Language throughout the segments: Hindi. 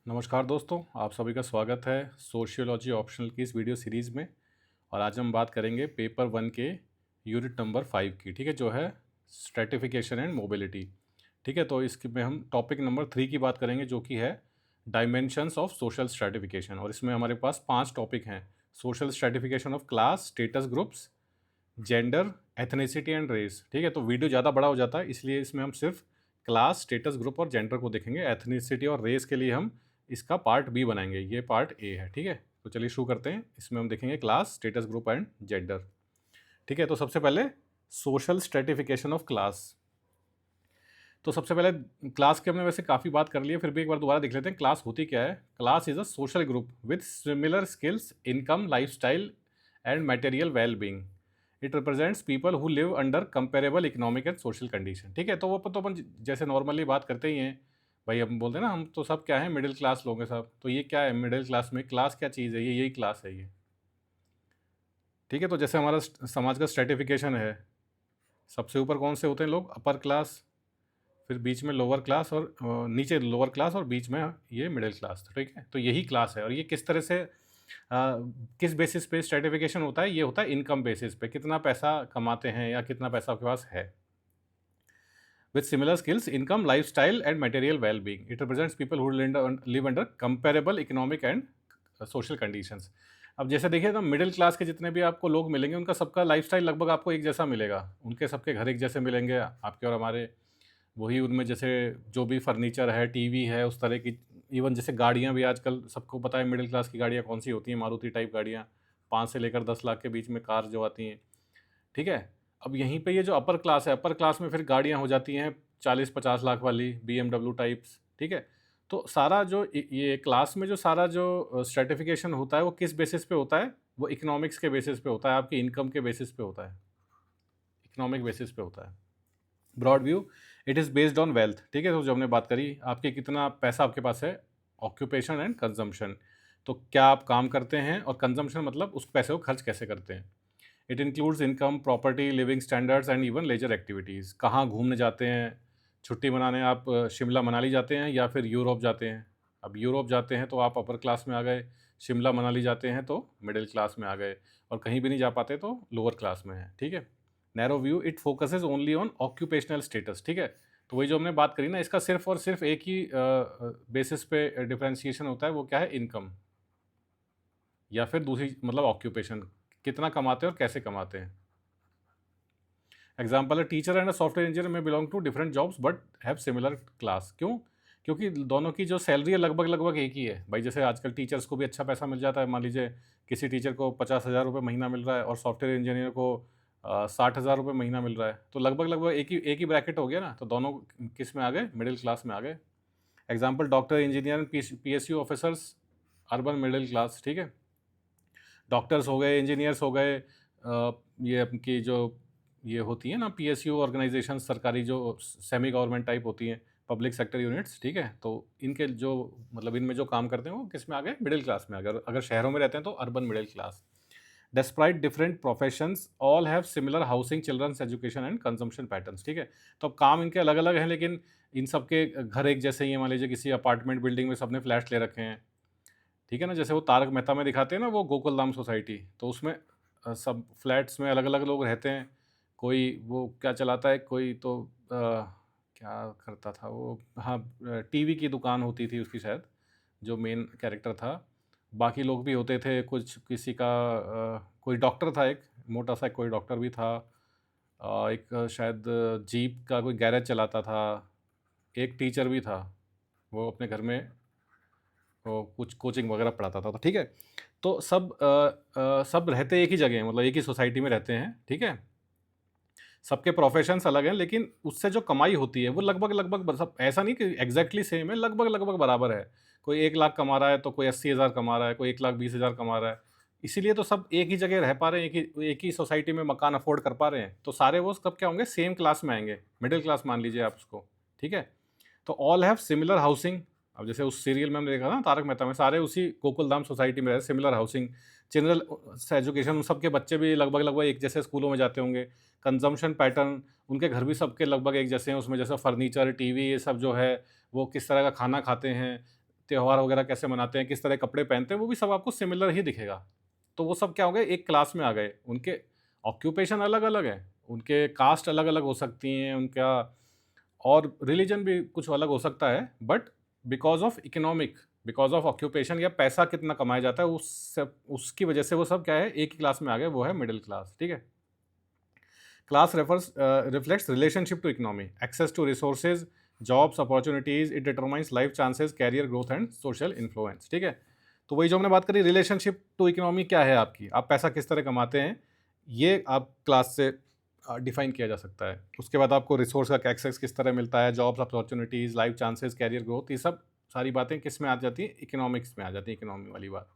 नमस्कार दोस्तों, आप सभी का स्वागत है सोशियोलॉजी ऑप्शनल की इस वीडियो सीरीज़ में। और आज हम बात करेंगे पेपर 1 के यूनिट नंबर 5 की, ठीक है, जो है स्ट्रेटिफिकेशन एंड मोबिलिटी। ठीक है, तो इसकी में हम टॉपिक नंबर 3 की बात करेंगे, जो कि है डायमेंशंस ऑफ सोशल स्ट्रेटिफिकेशन। और इसमें हमारे पास 5 टॉपिक हैं: social stratification of class, status groups, gender, ethnicity and race. ठीक है, तो वीडियो ज़्यादा बड़ा हो जाता है, इसलिए इसमें हम सिर्फ क्लास, स्टेटस ग्रुप और जेंडर को देखेंगे। एथनिसिटी और रेस के लिए हम इसका पार्ट बी बनाएंगे, ये पार्ट ए है। ठीक है, तो चलिए शुरू करते हैं। इसमें हम देखेंगे class, status group and gender. ठीक है, तो सबसे पहले सोशल स्ट्रेटिफिकेशन ऑफ क्लास। तो सबसे पहले क्लास की हमने वैसे काफ़ी बात कर ली है, फिर भी एक बार दोबारा देख लेते हैं क्लास होती क्या है। Class is a social group with similar skills, income, lifestyle and material well being. It represents people who live under comparable economic and social condition. ठीक है, तो वो तो अपन जैसे नॉर्मली बात करते ही हैं भाई, हम बोलते हैं ना, हम तो सब क्या है, मिडिल क्लास लोग हैं सब। तो ये क्या है मिडिल क्लास में? क्लास क्या चीज़ है? ये यही क्लास है ये। ठीक है, तो जैसे हमारा समाज का स्ट्रेटिफिकेशन है, सबसे ऊपर कौन से होते हैं लोग? अपर क्लास, फिर बीच में लोअर क्लास और नीचे लोअर क्लास और बीच में ये मिडिल क्लास। ठीक है, तो यही क्लास है। और ये किस तरह से किस बेसिस पे स्ट्रेटिफिकेशन होता है? ये होता है इनकम बेसिस पे, कितना पैसा कमाते हैं या कितना पैसा आपके पास है। With similar skills, income, life style and material well being, it represents people who live under comparable economic and social conditions. अब जैसे देखिए ना, मिडिल क्लास के जितने भी आपको लोग मिलेंगे, उनका सबका लाइफस्टाइल लगभग आपको एक जैसा मिलेगा। उनके सबके घर एक जैसे मिलेंगे, आपके और हमारे। वही उनमें जैसे जो भी फर्नीचर है, टीवी है, उस तरह की। इवन जैसे गाड़ियाँ भी आजकल सबको पता है मिडिल क्लास की गाड़ियाँ कौन सी होती हैं, मारुति टाइप गाड़ियाँ, 5 से लेकर 10 लाख के बीच में कार जो आती हैं। ठीक है, अब यहीं पे ये जो अपर क्लास है, अपर क्लास में फिर गाड़ियाँ हो जाती हैं 40-50 लाख वाली BMW टाइप्स। ठीक है, तो सारा जो ये क्लास में जो सारा जो स्ट्रेटिफिकेशन होता है, वो किस बेसिस पे होता है? वो इकोनॉमिक्स के बेसिस पे होता है, आपकी इनकम के बेसिस पे होता है, इकोनॉमिक बेसिस पे होता है। Broad view, it is based on wealth. ठीक है, तो जो हमने बात करी, आपके कितना पैसा आपके पास है, ऑक्यूपेशन एंड कंजम्पशन। तो क्या आप काम करते हैं, और कंजम्पशन मतलब उस पैसे को खर्च कैसे करते हैं। It includes income, property, living standards and even leisure activities. कहाँ घूमने जाते हैं, छुट्टी मनाने आप शिमला मनाली जाते हैं या फिर यूरोप जाते हैं। अब यूरोप जाते हैं तो आप अपर क्लास में आ गए, शिमला मनाली जाते हैं तो मिडिल क्लास में आ गए, और कहीं भी नहीं जा पाते तो लोअर क्लास में है। ठीक है, narrow view, it focuses only on occupational status. ठीक है, तो वही जो हमने बात करी ना, इसका सिर्फ और सिर्फ एक ही बेसिस पे डिफ्रेंशिएशन होता है, वो क्या है? इनकम, या फिर दूसरी मतलब ऑक्यूपेशन, कितना कमाते हैं और कैसे कमाते हैं। एग्जाम्पल है, टीचर एंड सॉफ्टवेयर इंजीनियर में belong to different jobs but have similar class. क्यों? क्योंकि दोनों की जो सैलरी है लगभग लगभग एक ही है भाई। जैसे आजकल टीचर्स को भी अच्छा पैसा मिल जाता है, मान लीजिए किसी टीचर को 50,000 रुपये महीना मिल रहा है और सॉफ्टवेयर इंजीनियर को 60,000 रुपये महीना मिल रहा है, तो लगभग लगभग एक ही ब्रैकेट हो गया ना। तो दोनों किस में आ गए? मिडिल क्लास में आ गए। Example, doctor, engineer, PSU officers, urban middle class. ठीक है, डॉक्टर्स हो गए, इंजीनियर्स हो गए, ये आपकी जो ये होती है ना PSU ऑर्गेनाइजेशन, सरकारी जो सेमी गवर्नमेंट टाइप होती हैं, पब्लिक सेक्टर यूनिट्स। ठीक है, तो इनके जो मतलब इनमें जो काम करते हैं वो किस में आ गए? मिडिल क्लास में। अगर शहरों में रहते हैं तो urban middle class. Despite different professions, all have similar housing, childrens education and consumption patterns. ठीक है, तो अब काम इनके अलग अलग हैं, लेकिन इन सबके घर एक जैसे ही हैं। मान लीजिए किसी अपार्टमेंट बिल्डिंग में सबने फ्लैट्स ले रखे हैं। ठीक है ना, जैसे वो तारक मेहता में दिखाते हैं ना, वो गोकुलधाम सोसाइटी, तो उसमें सब फ्लैट्स में अलग अलग लोग रहते हैं। कोई वो क्या चलाता है, कोई तो क्या करता था वो, हाँ, टीवी की दुकान होती थी उसकी शायद, जो मेन कैरेक्टर था। बाकी लोग भी होते थे कुछ, किसी का कोई डॉक्टर था, एक मोटा सा कोई डॉक्टर भी था। एक शायद जीप का कोई गैरेज चलाता था। एक टीचर भी था, वो अपने घर में वो कुछ कोचिंग वगैरह पढ़ाता था। तो ठीक है, तो सब रहते एक ही जगह हैं, मतलब एक ही सोसाइटी में रहते हैं। ठीक है, सबके प्रोफेशंस अलग हैं, लेकिन उससे जो कमाई होती है वो लगभग लगभग सब, ऐसा नहीं कि एग्जैक्टली सेम है, लगभग लगभग बराबर है। कोई 1 लाख कमा रहा है तो कोई 80,000 कमा रहा है, कोई 1,20,000 कमा रहा है। इसीलिए तो सब एक ही जगह रह पा रहे हैं, एक ही सोसाइटी में मकान अफोर्ड कर पा रहे हैं। तो सारे वो सब क्या होंगे? सेम क्लास में आएंगे, मिडिल क्लास मान लीजिए आप उसको। ठीक है, तो ऑल हैव सिमिलर हाउसिंग। अब जैसे उस सीरियल में हमने देखा ना तारक मेहता में, सारे उसी गोकुलधाम सोसाइटी में रहते, सिमिलर हाउसिंग, जनरल एजुकेशन, उन सबके बच्चे भी लगभग लगभग एक जैसे स्कूलों में जाते होंगे। कंजम्पशन पैटर्न, उनके घर भी सबके लगभग एक जैसे हैं, उसमें जैसा फर्नीचर, टीवी, ये सब जो है वो किस तरह का खाना खाते हैं, त्यौहार वगैरह कैसे मनाते हैं, किस तरह कपड़े पहनते हैं, वो भी सब आपको सिमिलर ही दिखेगा। तो वो सब क्या हो गए, एक क्लास में आ गए। उनके ऑक्यूपेशन अलग अलग है, उनके कास्ट अलग अलग हो सकती हैं, उनका और रिलीजन भी कुछ अलग हो सकता है, but because of economic, because of occupation या पैसा कितना कमाया जाता है, उसकी वजह से वो सब क्या है, एक ही क्लास में आ गए, वो है मिडिल क्लास। ठीक है। Class refers reflects relationship to economy, access to resources, jobs, opportunities, it determines life chances, career growth and social influence. ठीक है। तो वही जो हमने बात करी, रिलेशनशिप टू इकोनॉमी क्या है आपकी, आप पैसा किस तरह कमाते हैं, ये आप क्लास से डिफाइन किया जा सकता है। उसके बाद आपको रिसोर्स का एक्सेस किस तरह मिलता है, jobs, opportunities, life chances, career growth, ये सब सारी बातें किस में आ जाती हैं, इकोनॉमिक्स में आ जाती है, इकोनॉमी वाली बात।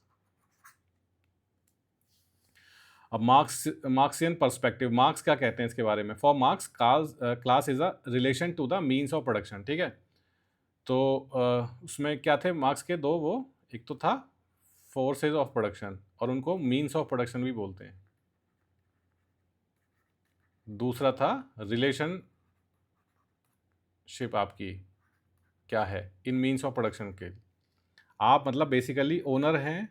अब मार्क्सियन पर्सपेक्टिव, मार्क्स क्या कहते हैं इसके बारे में। For Marx, class is a relation to the means of production. ठीक है। तो उसमें क्या थे मार्क्स के दो, वो एक तो था फोर्सेज ऑफ प्रोडक्शन, और उनको मीन्स ऑफ प्रोडक्शन भी बोलते हैं। दूसरा था रिलेशनशिप आपकी क्या है इन मीन्स ऑफ प्रोडक्शन के। आप मतलब बेसिकली ओनर हैं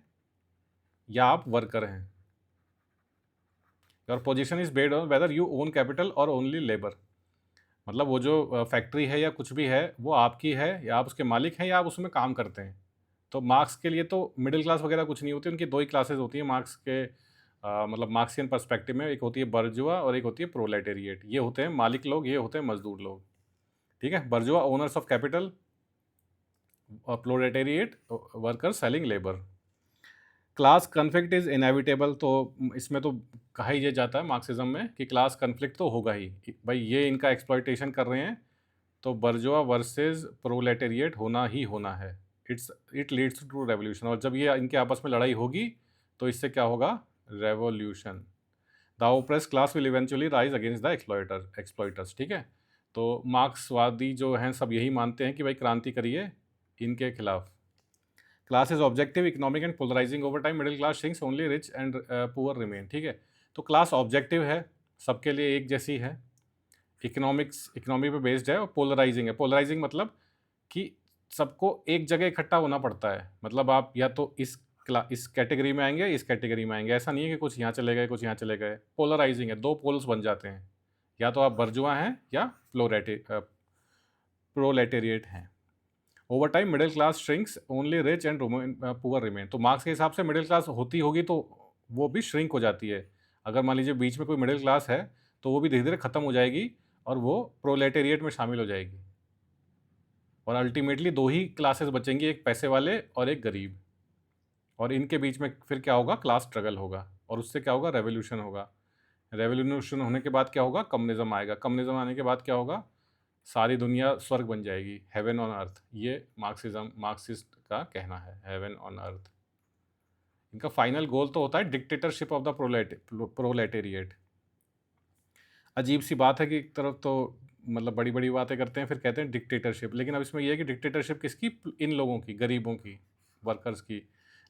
या आप वर्कर हैं। Your position is based on whether you own capital और ओनली लेबर। मतलब वो जो फैक्ट्री है या कुछ भी है, वो आपकी है या आप उसके मालिक हैं या आप उसमें काम करते हैं। तो मार्क्स के लिए तो मिडिल क्लास वगैरह कुछ नहीं होती, उनकी दो ही क्लासेस होती हैं मार्क्स के, मतलब मार्क्सियन पर्सपेक्टिव में। एक होती है बर्जुआ और एक होती है प्रोलेटेरिएट। ये होते हैं मालिक लोग, ये होते हैं मजदूर लोग। ठीक है। Bourgeois owners of capital, proletariat worker selling labour. Class conflict is inevitable. तो इसमें तो कहा ही ये जाता है मार्क्सिज्म में कि क्लास कन्फ्लिक्ट तो होगा ही भाई, ये इनका एक्सप्लॉइटेशन कर रहे हैं, तो बर्जुआ वर्सेस प्रोलेटेरिएट होना ही होना है। It leads to revolution. और जब ये इनके आपस में लड़ाई होगी तो इससे क्या होगा, revolution. The oppress class will eventually rise against the exploiters. ठीक है। तो मार्क्सवादी जो हैं सब यही मानते हैं कि भाई क्रांति करिए इनके खिलाफ। Class is objective, economic and polarising. Over time middle class shrinks, only rich and poor remain. ठीक है। तो क्लास ऑब्जेक्टिव है, सबके लिए एक जैसी है, इकोनॉमी पे बेस्ड है, और पोलराइजिंग है। पोलराइजिंग मतलब कि सबको एक जगह इकट्ठा होना पड़ता है। मतलब आप या तो इस कैटेगरी में आएंगे, इस कैटेगरी में आएंगे, ऐसा नहीं है कि कुछ यहाँ चले गए कुछ यहाँ चले गए। पोलराइजिंग है, दो पोल्स बन जाते हैं, या तो आप बर्जुआ हैं या प्रोलेटेरिएट हैं। Over time middle class shrinks, only rich and poor remain. तो मार्क्स के हिसाब से मिडिल क्लास होती होगी तो वो भी श्रिंक हो जाती है। अगर मान लीजिए बीच में कोई मिडिल क्लास है तो वो भी धीरे धीरे ख़त्म हो जाएगी और वो प्रोलेटेरिएट में शामिल हो जाएगी, और अल्टीमेटली दो ही क्लासेस बचेंगी, एक पैसे वाले और एक गरीब। और इनके बीच में फिर क्या होगा, क्लास स्ट्रगल होगा, और उससे क्या होगा, रेवोल्यूशन होगा। रेवोल्यूशन होने के बाद क्या होगा, कम्युनिज्म आएगा। कम्युनिज्म आने के बाद क्या होगा, सारी दुनिया स्वर्ग बन जाएगी, हेवन ऑन अर्थ। ये मार्क्सिस्ट का कहना है, हेवन ऑन अर्थ। इनका फाइनल गोल तो होता है डिक्टेटरशिप ऑफ द प्रोलेटेरिएट। अजीब सी बात है कि एक तरफ तो मतलब बड़ी बड़ी बातें करते हैं, फिर कहते हैं डिक्टेटरशिप, लेकिन अब इसमें यह है कि डिक्टेटरशिप किसकी, इन लोगों की, गरीबों की, वर्कर्स की।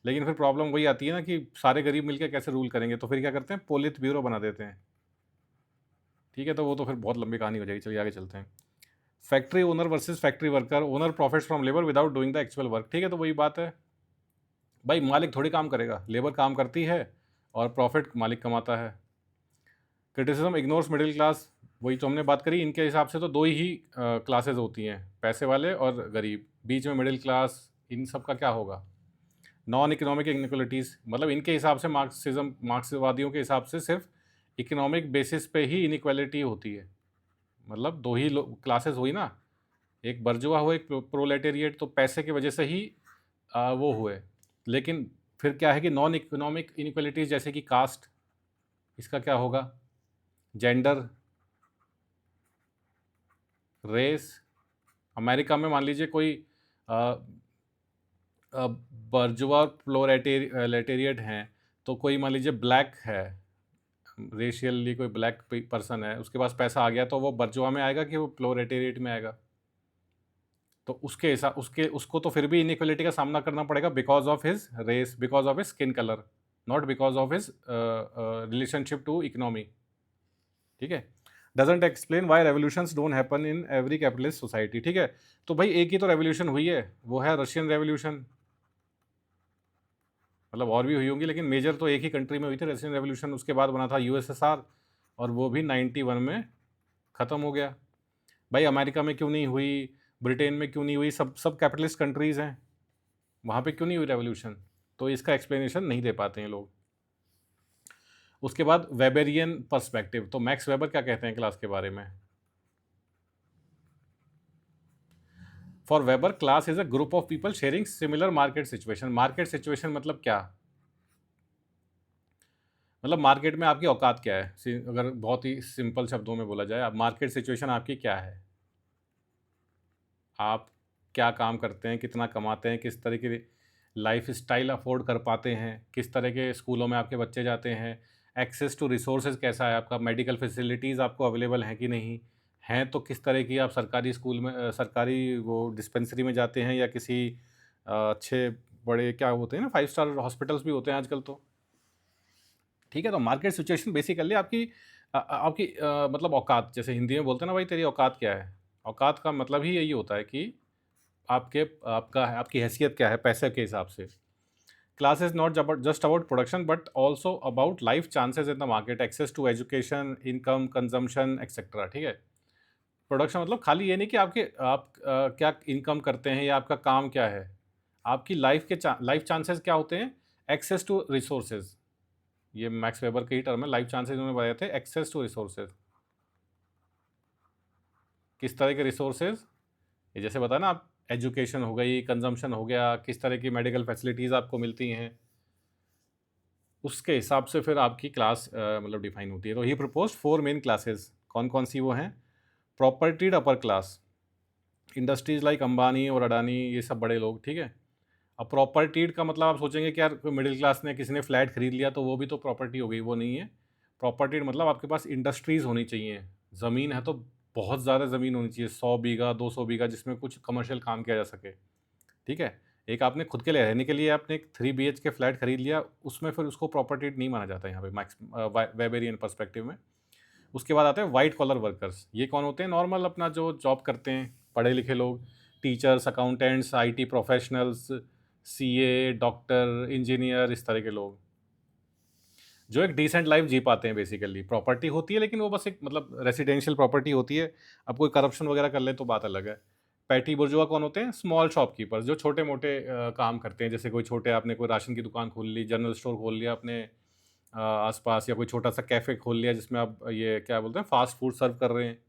लेकिन फिर प्रॉब्लम वही आती है ना कि सारे गरीब मिलकर कैसे रूल करेंगे, तो फिर क्या करते हैं, पोलित ब्यूरो बना देते हैं। ठीक है। तो वो तो फिर बहुत लंबी कहानी हो जाएगी, चलिए आगे चलते हैं। Factory owner versus factory worker, owner profits from labour without doing the actual work. ठीक है। तो वही बात है भाई, मालिक थोड़ी काम करेगा, लेबर काम करती है और प्रॉफिट मालिक कमाता है। क्रिटिसिज्म इग्नोर्स मिडिल क्लास, वही तो हमने बात करी, इनके हिसाब से तो दो ही क्लासेज होती हैं, पैसे वाले और गरीब, बीच में मिडिल क्लास, इन सब का क्या होगा, नॉन इकोनॉमिक इनइक्वलिटीज़। मतलब इनके हिसाब से मार्क्सवादियों के हिसाब से सिर्फ इकोनॉमिक बेसिस पे ही इनइक्वालिटी होती है। मतलब दो ही क्लासेस हुई ना, एक बर्जुआ हुआ एक प्रोलेटेरिएट, तो पैसे की वजह से ही वो हुए। लेकिन फिर क्या है कि नॉन इकोनॉमिक इनइक्वालिटीज़ जैसे कि कास्ट, इसका क्या होगा, जेंडर, रेस। अमेरिका में मान लीजिए कोई बर्जुआ प्रोलेटेरिएट हैं, तो कोई मान लीजिए ब्लैक है, रेशियली कोई ब्लैक पर्सन है, उसके पास पैसा आ गया, तो वो बर्जुआ में आएगा कि वो प्रोलेटेरिएट में आएगा। तो उसके हिसाब उसको तो फिर भी इनइक्वलिटी का सामना करना पड़ेगा, because of his race, because of his skin colour, not because of his relationship to economy. ठीक है। Doesn't explain why revolutions don't happen in every capitalist society. ठीक है, तो भाई एक ही तो रेवोल्यूशन हुई है, वो है रशियन रेवोल्यूशन। मतलब और भी हुई होंगी, लेकिन मेजर तो एक ही कंट्री में हुई थी रशियन रेवोल्यूशन। उसके बाद बना था यूएसएसआर, और वो भी 91 में ख़त्म हो गया। भाई अमेरिका में क्यों नहीं हुई, ब्रिटेन में क्यों नहीं हुई, सब सब कैपिटलिस्ट कंट्रीज़ हैं, वहाँ पे क्यों नहीं हुई रेवोल्यूशन? तो इसका एक्सप्लेनेशन नहीं दे पाते हैं लोग। उसके बाद वेबेरियन पर्सपेक्टिव, तो मैक्स वेबर क्या कहते हैं क्लास के बारे में? For weber class is a group of people sharing similar market situation. Market situation मतलब क्या? मतलब मार्केट में आपकी औकात क्या है, अगर बहुत ही सिंपल शब्दों में बोला जाए, अब मार्केट सिचुएशन आपकी क्या है, आप क्या काम करते हैं, कितना कमाते हैं, किस तरह की लाइफ स्टाइल अफोर्ड कर पाते हैं, किस तरह के स्कूलों में आपके बच्चे जाते हैं, एक्सेस टू रिसोर्सेज कैसा है आपका, मेडिकल फैसिलिटीज़ आपको अवेलेबल हैं कि नहीं हैं, तो किस तरह की आप सरकारी स्कूल में सरकारी वो डिस्पेंसरी में जाते हैं, या किसी अच्छे बड़े क्या होते हैं ना, 5 स्टार हॉस्पिटल्स भी होते हैं आजकल तो। ठीक है, तो मार्केट सिचुएशन बेसिकली आपकी आपकी मतलब औकात, जैसे हिंदी में बोलते हैं ना भाई तेरी औकात क्या है। औकात का मतलब ही यही होता है कि आपके आपका आपकी हैसियत क्या है पैसे के हिसाब से। Class is not just about production but also about life chances in the market, access to education, income, consumption etcetera. ठीक है, प्रोडक्शन मतलब खाली ये नहीं कि आप क्या इनकम करते हैं या आपका काम क्या है, आपकी लाइफ चांसेस क्या होते हैं, एक्सेस टू रिसोर्सेज। ये मैक्स वेबर के ही टर्म है, लाइफ चांसेस उन्होंने बताए थे, एक्सेस टू रिसोर्सेज, किस तरह के रिसोर्सेज, ये जैसे बताया ना आप, एजुकेशन हो गई, कंजम्पशन हो गया, किस तरह की मेडिकल फैसिलिटीज़ आपको मिलती हैं, उसके हिसाब से फिर आपकी क्लास मतलब डिफाइन होती है। तो ही प्रपोज 4 मेन क्लासेस, कौन कौन सी वो हैं? Propertied upper class, industries like Ambani और अडानी, ये सब बड़े लोग। ठीक है, अब प्रॉपर्टीड का मतलब आप सोचेंगे कि यार कोई मिडिल क्लास ने किसी ने फ्लैट खरीद लिया तो वो भी तो प्रॉपर्टी हो गई, वो नहीं है। प्रॉपर्टीड मतलब आपके पास इंडस्ट्रीज़ होनी चाहिए, ज़मीन है तो बहुत ज़्यादा ज़मीन होनी चाहिए, 100 बीघा 200 बीघा, जिसमें कुछ कमर्शियल काम किया जा सके। ठीक है, एक आपने खुद के लिए रहने के लिए आपने एक 3 BHK फ्लैट खरीद लिया, उसमें फिर उसको प्रॉपर्टीड नहीं माना जाता है यहाँ पे मैक्स वेबेरियन पर्सपेक्टिव में। उसके बाद आते हैं वाइट कॉलर वर्कर्स। ये कौन होते हैं? नॉर्मल अपना जो जॉब करते हैं, पढ़े लिखे लोग, teachers, accountants, IT professionals, CA, doctor, engineer, इस तरह के लोग जो एक डिसेंट लाइफ जी पाते हैं। बेसिकली प्रॉपर्टी होती है, लेकिन वो बस एक मतलब रेसिडेंशियल प्रॉपर्टी होती है। अब कोई करप्शन वगैरह कर ले तो बात अलग है। पैटी बुर्जुआ कौन होते हैं? स्मॉल शॉपकीपर्स, जो छोटे मोटे काम करते हैं। जैसे कोई छोटे, आपने कोई राशन की दुकान खोल ली, जनरल स्टोर खोल लिया अपने आसपास, या कोई छोटा सा कैफ़े खोल लिया जिसमें आप ये क्या बोलते हैं, फास्ट फूड सर्व कर रहे हैं।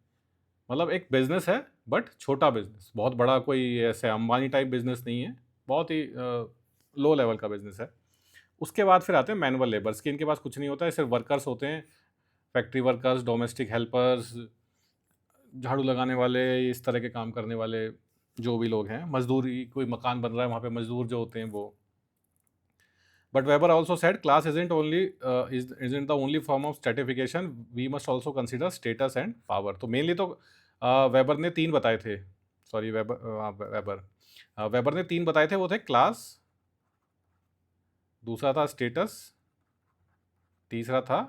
मतलब एक बिज़नेस है, बट छोटा बिज़नेस, बहुत बड़ा कोई ऐसे अंबानी टाइप बिज़नेस नहीं है, बहुत ही लो लेवल का बिज़नेस है। उसके बाद फिर आते हैं मैनुअल लेबर्स, कि इनके पास कुछ नहीं होता है, सिर्फ वर्कर्स होते हैं, फैक्ट्री वर्कर्स, डोमेस्टिक हेल्पर्स, झाड़ू लगाने वाले, इस तरह के काम करने वाले जो भी लोग हैं, मजदूरी, कोई मकान बन रहा है वहाँ पे मजदूर जो होते हैं वो। But weber also said class isn't the only form of stratification, we must also consider status and power। तो मेनली तो वेबर ने 3 बताए थे, सॉरी वेबर ने 3 बताए थे, वो थे क्लास, दूसरा था स्टेटस, तीसरा था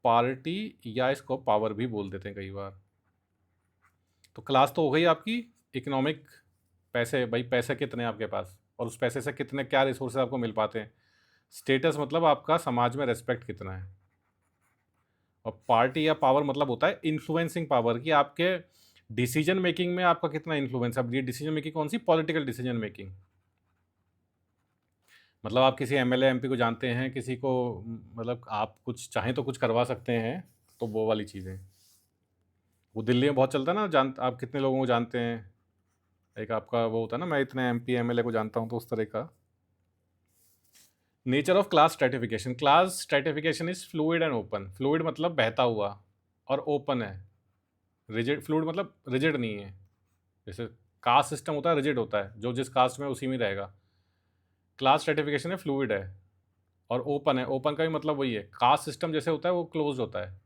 पार्टी, या इसको पावर भी बोल देते हैं कई बार। तो क्लास तो हो गई आपकी इकोनॉमिक, पैसे, भाई पैसे कितने हैं आपके पास और उस पैसे से कितने क्या रिसोर्सेज आपको मिल पाते हैं। स्टेटस मतलब आपका समाज में रेस्पेक्ट कितना है। और पार्टी या पावर मतलब होता है इन्फ्लुएंसिंग पावर, कि आपके डिसीजन मेकिंग में आपका कितना इन्फ्लुएंस है। अब ये डिसीजन मेकिंग कौन सी? Political decision making. मतलब आप किसी एमएलए एमपी को जानते हैं, किसी को मतलब आप कुछ चाहें तो कुछ करवा सकते हैं, तो वो वाली चीज़ें। वो दिल्ली में बहुत चलता है ना, आप कितने लोगों को जानते हैं, एक आपका वो होता है ना, मैं इतने एमपी एमएलए को जानता हूँ, तो उस तरह का। Nature of class stratification, class stratification is fluid and open. Fluid मतलब बहता हुआ, और ओपन है, रिजिड। फ्लूइड मतलब रिजिड नहीं है, जैसे कास्ट सिस्टम होता है रिजिड होता है, जो जिस कास्ट में उसी में रहेगा। क्लास स्ट्रेटिफिकेशन है फ्लूइड है और ओपन है। ओपन का भी मतलब वही है, कास्ट सिस्टम जैसे होता है वो क्लोज होता है,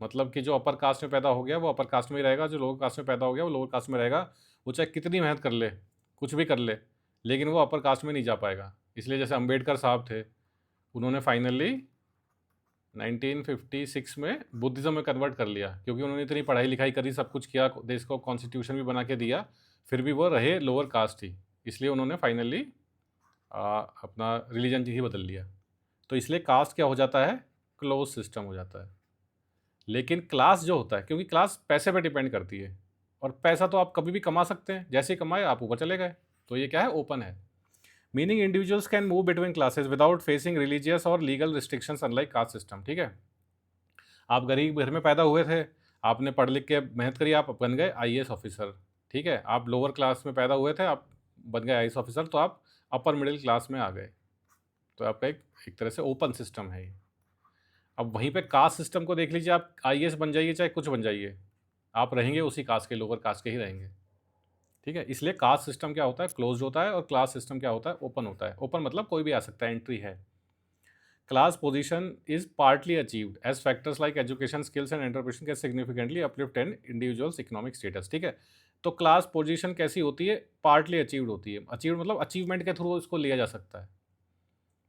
मतलब कि जो अपर कास्ट में पैदा हो गया वो अपर कास्ट में ही रहेगा, जो लोअर कास्ट में पैदा हो गया वो लोअर कास्ट में रहेगा। वो चाहे कितनी मेहनत कर ले, कुछ भी कर ले, लेकिन वो अपर कास्ट में नहीं जा पाएगा। इसलिए जैसे अम्बेडकर साहब थे, उन्होंने फाइनली 1956 में बुद्धिज़्म में कन्वर्ट कर लिया, क्योंकि उन्होंने इतनी पढ़ाई लिखाई करी, सब कुछ किया, देश को कॉन्स्टिट्यूशन भी बना के दिया, फिर भी वो रहे लोअर कास्ट ही, इसलिए उन्होंने फाइनली अपना रिलीजन ही बदल लिया। तो इसलिए कास्ट क्या हो जाता है, क्लोज सिस्टम हो जाता है। लेकिन क्लास जो होता है, क्योंकि क्लास पैसे पे डिपेंड करती है, और पैसा तो आप कभी भी कमा सकते हैं, जैसे ही कमाए आप ऊपर चले गए, तो ये क्या है, ओपन है। Meaning individuals can move between classes without facing religious और legal restrictions unlike caste system. ठीक है, आप गरीब घर में पैदा हुए थे, आपने पढ़ लिख के मेहनत करी, आप बन गए आईएएस ऑफिसर। ठीक है, आप लोअर क्लास में पैदा हुए थे, आप बन गए आईएएस ऑफिसर, तो आप अपर मिडिल क्लास में आ गए। तो आपका एक तरह से ओपन सिस्टम है ये। अब वहीं पे कास्ट सिस्टम को देख लीजिए, आप आईएएस बन जाइए चाहे कुछ बन जाइए, आप रहेंगे उसी कास्ट के, लोअर कास्ट के ही रहेंगे। ठीक है, इसलिए कास्ट सिस्टम क्या होता है, क्लोज होता है, और क्लास सिस्टम क्या होता है, ओपन होता है। ओपन मतलब कोई भी आ सकता है, एंट्री है। Class position is partly achieved as factors like education, skills and entrepreneurship can significantly uplift an individual's economic status. ठीक है, तो क्लास पोजीशन कैसी होती है, पार्टली अचीव्ड होती है। अचीव्ड मतलब अचीवमेंट के थ्रू इसको लिया जा सकता है।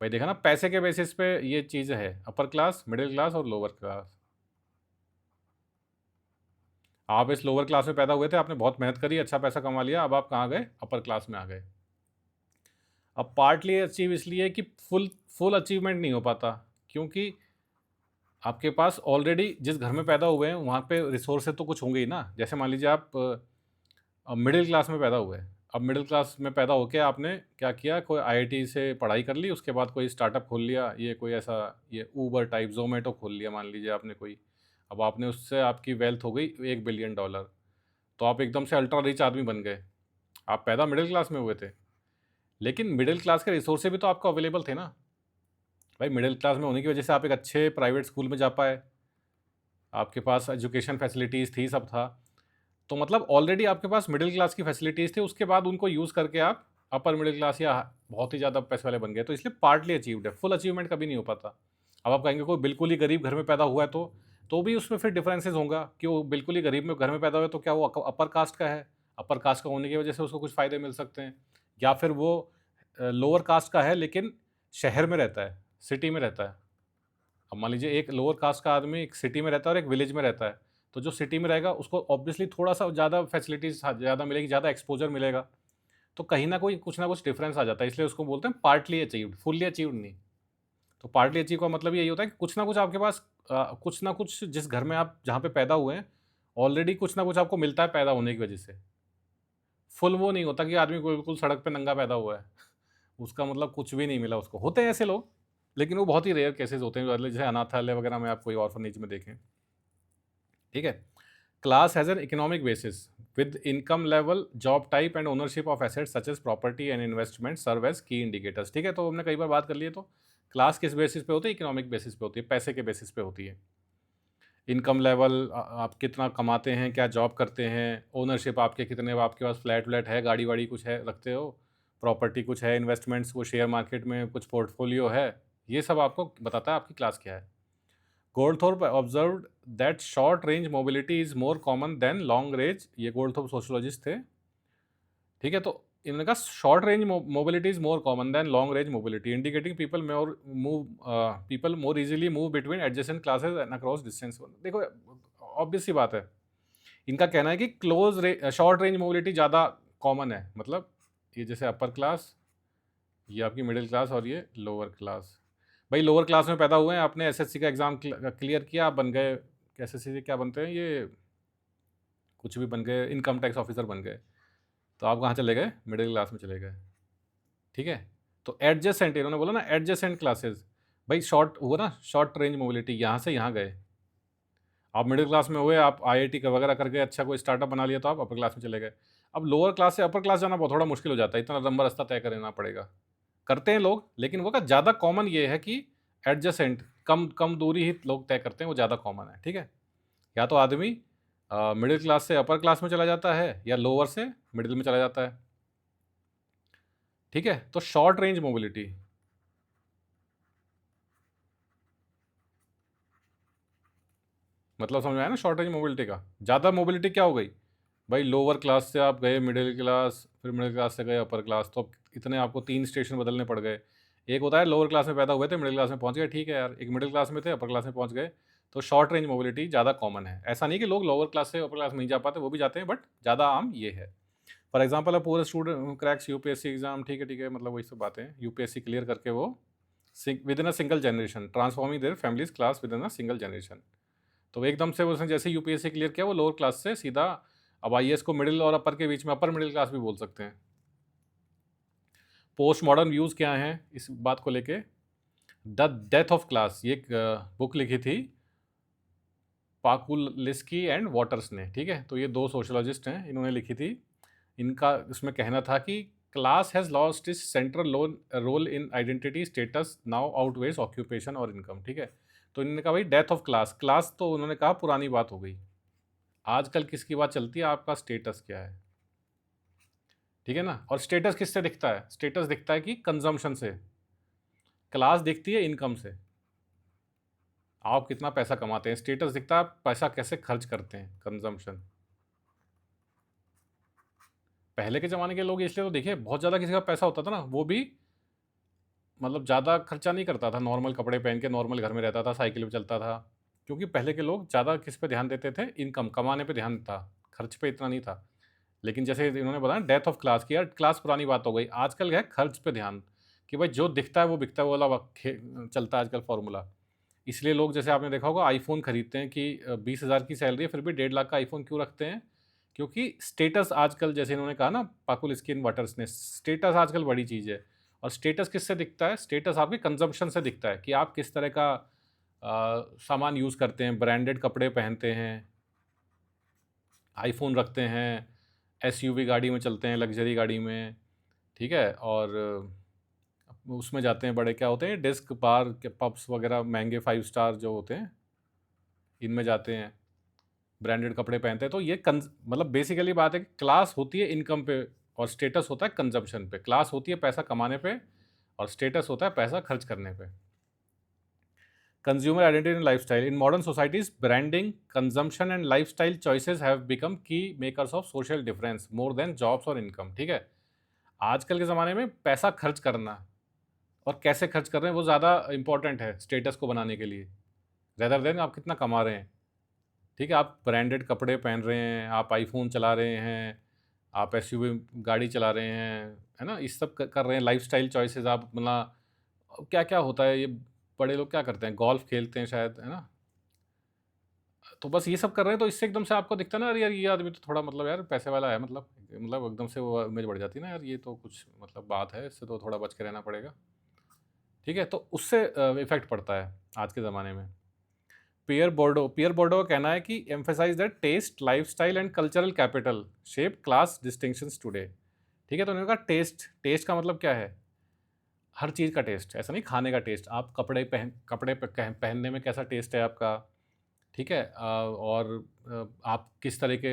भाई देखा ना, पैसे के बेसिस पे ये चीज़ है, अपर क्लास, मिडिल क्लास और लोअर क्लास। आप इस लोअर क्लास में पैदा हुए थे, आपने बहुत मेहनत करी, अच्छा पैसा कमा लिया, अब आप कहाँ गए, अपर क्लास में आ गए। अब पार्टली अचीव इसलिए कि फुल फुल अचीवमेंट नहीं हो पाता, क्योंकि आपके पास ऑलरेडी जिस घर में पैदा हुए हैं वहाँ पे रिसोर्सेज तो कुछ होंगे ही ना। जैसे मान लीजिए आप मिडिल क्लास में पैदा हुए, अब मिडिल क्लास में पैदा होके आपने क्या किया, कोई आईआईटी से पढ़ाई कर ली, उसके बाद कोई स्टार्टअप खोल लिया, ये कोई ऐसा ये ऊबर टाइप, जोमेटो खोल लिया मान लीजिए आपने कोई। अब आपने उससे आपकी वेल्थ हो गई $1 बिलियन, तो आप एकदम से अल्ट्रा रिच आदमी बन गए। आप पैदा मिडिल क्लास में हुए थे, लेकिन मिडिल क्लास के रिसोर्सेज भी तो आपको अवेलेबल थे ना। भाई मिडिल क्लास में होने की वजह से आप एक अच्छे प्राइवेट स्कूल में जा पाए, आपके पास एजुकेशन फैसिलिटीज़ थी, सब था। तो मतलब ऑलरेडी आपके पास मिडिल क्लास की फैसिलिटीज़ थी, उसके बाद उनको यूज़ करके आप अपर मिडिल क्लास या बहुत ही ज़्यादा पैसे वाले बन गए, तो इसलिए पार्टली अचीव्ड है, फुल अचीवमेंट कभी नहीं हो पाता। अब आप कहेंगे कोई बिल्कुल ही गरीब घर में पैदा हुआ है, तो भी उसमें फिर डिफरेंसेस होगा कि वो बिल्कुल ही गरीब में घर में पैदा हुआ है, तो क्या वो अपर कास्ट का है, अपर कास्ट का होने की वजह से उसको कुछ फ़ायदे मिल सकते हैं, या फिर वो लोअर कास्ट का है लेकिन शहर में रहता है, सिटी में रहता है। अब मान लीजिए एक लोअर कास्ट का आदमी एक सिटी में रहता है और एक विलेज में रहता है, तो जो सिटी में रहेगा उसको ऑब्वियसली थोड़ा-सा ज़्यादा फैसिलिटीज़ ज़्यादा मिलेगी, ज़्यादा एक्सपोज़र मिलेगा। तो कहीं न कोई कुछ ना कुछ डिफरेंस आ जाता है, इसलिए उसको बोलते हैं पार्टली अचीव्ड, फुल्ली अचीव्ड नहीं। तो पार्टली अचीव का मतलब यही होता है कि कुछ ना कुछ आपके पास कुछ ना कुछ जिस घर में आप जहाँ पे पैदा हुए हैं, ऑलरेडी कुछ ना कुछ आपको मिलता है पैदा होने की वजह से। फुल वो नहीं होता कि आदमी बिल्कुल सड़क पे नंगा पैदा हुआ है, उसका मतलब कुछ भी नहीं मिला उसको। होते हैं ऐसे लोग, लेकिन वो बहुत ही रेयर केसेज़ होते हैं, मतलब जैसे अनाथालय वगैरह में आप कोई ऑर्फनेज में देखें। ठीक है? Class has an economic basis with income level, job type and ownership of assets such as property and investment serve as key indicators। ठीक है, तो हमने कई बार बात कर ली है। तो क्लास किस बेसिस पे होती है, इकोनॉमिक बेसिस पे होती है, पैसे के बेसिस पे होती है। इनकम लेवल, आप कितना कमाते हैं, क्या जॉब करते हैं, ओनरशिप आपके कितने, आपके पास फ्लैट व्लैट है, गाड़ी वाड़ी कुछ है रखते हो, प्रॉपर्टी कुछ है, इन्वेस्टमेंट्स वो शेयर मार्केट में कुछ पोर्टफोलियो है, ये सब आपको बताता है आपकी क्लास क्या है। Goldthorpe observed that short range mobility is more common than long range. ये गोल्डथॉर्प सोशियोलॉजिस्ट थे। ठीक है, तो इन्होंने कहा short range mobility is more common than long range mobility, indicating people more easily move between adjacent classes and across distance. देखो ऑब्वियस सी बात है, इनका कहना है कि शॉर्ट रेंज मोबिलिटी ज़्यादा कॉमन है। मतलब ये जैसे अपर क्लास, ये आपकी मिडिल क्लास और ये लोअर क्लास। भाई लोअर क्लास में पैदा हुए हैं, आपने एसएससी का एग्ज़ाम क्लियर किया, आप बन गए, एसएससी से क्या बनते हैं ये, कुछ भी बन गए, इनकम टैक्स ऑफिसर बन गए, तो आप कहाँ चले गए, मिडिल क्लास में चले गए। ठीक है, तो एडजेसेंट, इन्होंने बोला ना एडजेसेंट क्लासेस, भाई शॉर्ट हुआ ना, शॉर्ट रेंज मोबिलिटी, यहाँ से यहाँ गए। आप मिडिल क्लास में हुए, आप आईआईटी का वगैरह करके अच्छा कोई स्टार्टअप बना लिया, तो आप अपर क्लास में चले गए। अब लोअर क्लास से अपर क्लास जाना बहुत थोड़ा मुश्किल हो जाता है, इतना लंबा रास्ता तय करना पड़ेगा। करते हैं लोग, लेकिन वो का ज़्यादा कॉमन ये है कि एडजेसेंट, कम कम दूरी ही लोग तय करते हैं, वो ज़्यादा कॉमन है। ठीक है, या तो आदमी मिडिल क्लास से अपर क्लास में चला जाता है, या लोअर से मिडिल में चला जाता है। ठीक है, तो शॉर्ट रेंज मोबिलिटी, मतलब समझ में आया ना, शॉर्ट रेंज मोबिलिटी का। ज़्यादा मोबिलिटी क्या हो गई, भाई लोअर क्लास से आप गए मिडिल क्लास, फिर मिडिल क्लास से गए अपर क्लास, तो इतने आपको 3 स्टेशन बदलने पड़ गए। एक होता है लोअर क्लास में पैदा हुए थे, मिडिल क्लास में पहुँच गए, ठीक है यार। एक मिडिल क्लास में थे, अपर क्लास में पहुँच गए। तो शॉर्ट रेंज मोबिलिटी ज़्यादा कॉमन है। ऐसा नहीं कि लोग लोअर क्लास से अपर क्लास में नहीं जा पाते, वो भी जाते हैं, बट ज़्यादा आम ये है। For example, a poor student cracks UPSC exam, ठीक है, मतलब वही सब बातें। यूपीएससी क्लियर करके वो with in a single generation transforming their families class with in a single generation. तो एकदम से उसने जैसे यूपीएससी क्लियर किया, वो लोअर क्लास से सीधा अब आईएएस को मिडिल और अपर के बीच में अपर मिडिल क्लास भी बोल सकते हैं। पोस्ट मॉडर्न व्यूज़ क्या हैं इस बात को लेके? द डेथ ऑफ क्लास, ये एक बुक लिखी थी पाकुलिस्की एंड वाटर्स ने, ठीक है। तो ये दो सोशोलॉजिस्ट हैं, इन्होंने लिखी थी। इनका इसमें कहना था कि class has lost its central role in identity status now outweighs occupation और इनकम, ठीक है। तो इन्होंने कहा भाई डेथ ऑफ क्लास, क्लास तो उन्होंने कहा पुरानी बात हो गई। आजकल किसकी बात चलती है? आपका स्टेटस क्या है, ठीक है ना। और स्टेटस किससे दिखता है? स्टेटस दिखता है कि कंजम्पशन से। क्लास दिखती है इनकम से, आप कितना पैसा कमाते हैं। स्टेटस दिखता है आप पैसा कैसे खर्च करते हैं, कंजम्पशन। पहले के ज़माने के लोग इसलिए तो देखिए, बहुत ज़्यादा किसी का पैसा होता था ना, वो भी मतलब ज़्यादा खर्चा नहीं करता था, नॉर्मल कपड़े पहन के नॉर्मल घर में रहता था, साइकिल पे चलता था। क्योंकि पहले के लोग ज़्यादा किस पे ध्यान देते थे? इनकम, कमाने पे ध्यान था, खर्च पे इतना नहीं था। लेकिन जैसे इन्होंने बताया डेथ ऑफ क्लास की, यार क्लास पुरानी बात हो गई, आजकल है खर्च पे ध्यान, कि भाई जो दिखता है वो बिकता है, वो वाला चलता है आजकल फॉर्मूला। इसलिए लोग, जैसे आपने देखा होगा, आईफोन खरीदते हैं कि 20,000 की सैलरी है फिर भी 1.5 लाख का आईफोन क्यों रखते हैं? क्योंकि स्टेटस आजकल, जैसे इन्होंने कहा ना पाकुल स्किन वाटर्स ने, स्टेटस आजकल बड़ी चीज़ है। और स्टेटस किससे दिखता है? स्टेटस आपके कंजम्पशन से दिखता है, कि आप किस तरह का सामान यूज़ करते हैं, ब्रांडेड कपड़े पहनते हैं, आईफोन रखते हैं, एसयूवी गाड़ी में चलते हैं, लग्जरी गाड़ी में, ठीक है। और उसमें जाते हैं, बड़े क्या होते हैं, डिस्क बार के पब्स वगैरह, महंगे 5 स्टार जो होते हैं, इनमें जाते हैं, ब्रांडेड कपड़े पहनते हैं। तो ये मतलब बेसिकली बात है कि क्लास होती है इनकम पे, और स्टेटस होता है कंजम्पशन पे। क्लास होती है पैसा कमाने पे, और स्टेटस होता है पैसा खर्च करने पे। Consumer identity and lifestyle in modern societies, branding, consumption and lifestyle choices have become key makers of social difference more than jobs और इनकम, ठीक है। आजकल के ज़माने में पैसा खर्च करना और कैसे खर्च कर रहे हैं वो ज़्यादा इंपॉर्टेंट है स्टेटस को बनाने के लिए, रेदर देन आप कितना कमा रहे हैं, ठीक है। आप ब्रांडेड कपड़े पहन रहे हैं, आप आईफोन चला रहे हैं, आप एसयूवी गाड़ी चला रहे हैं, है ना, इस सब कर रहे हैं, लाइफस्टाइल चॉइसेस आप मतलब क्या क्या होता है ये, बड़े लोग क्या करते हैं, गोल्फ खेलते हैं शायद, है ना। तो बस ये सब कर रहे हैं, तो इससे एकदम से आपको दिखता है ना, अरे यार ये आदमी तो थोड़ा मतलब यार पैसे वाला है, मतलब एकदम से वो इमेज बढ़ जाती है ना, यार ये तो कुछ मतलब बात है, इससे तो थोड़ा बच के रहना पड़ेगा, ठीक है। तो उससे इफेक्ट पड़ता है आज के ज़माने में। पियर बोर्डो का कहना है कि emphasise that taste, lifestyle and cultural capital shape class distinctions today, ठीक है। तो उन्होंने कहा टेस्ट, टेस्ट का मतलब क्या है? हर चीज़ का टेस्ट, ऐसा नहीं खाने का टेस्ट, आप पहनने में कैसा टेस्ट है आपका, ठीक है। और आप किस तरह के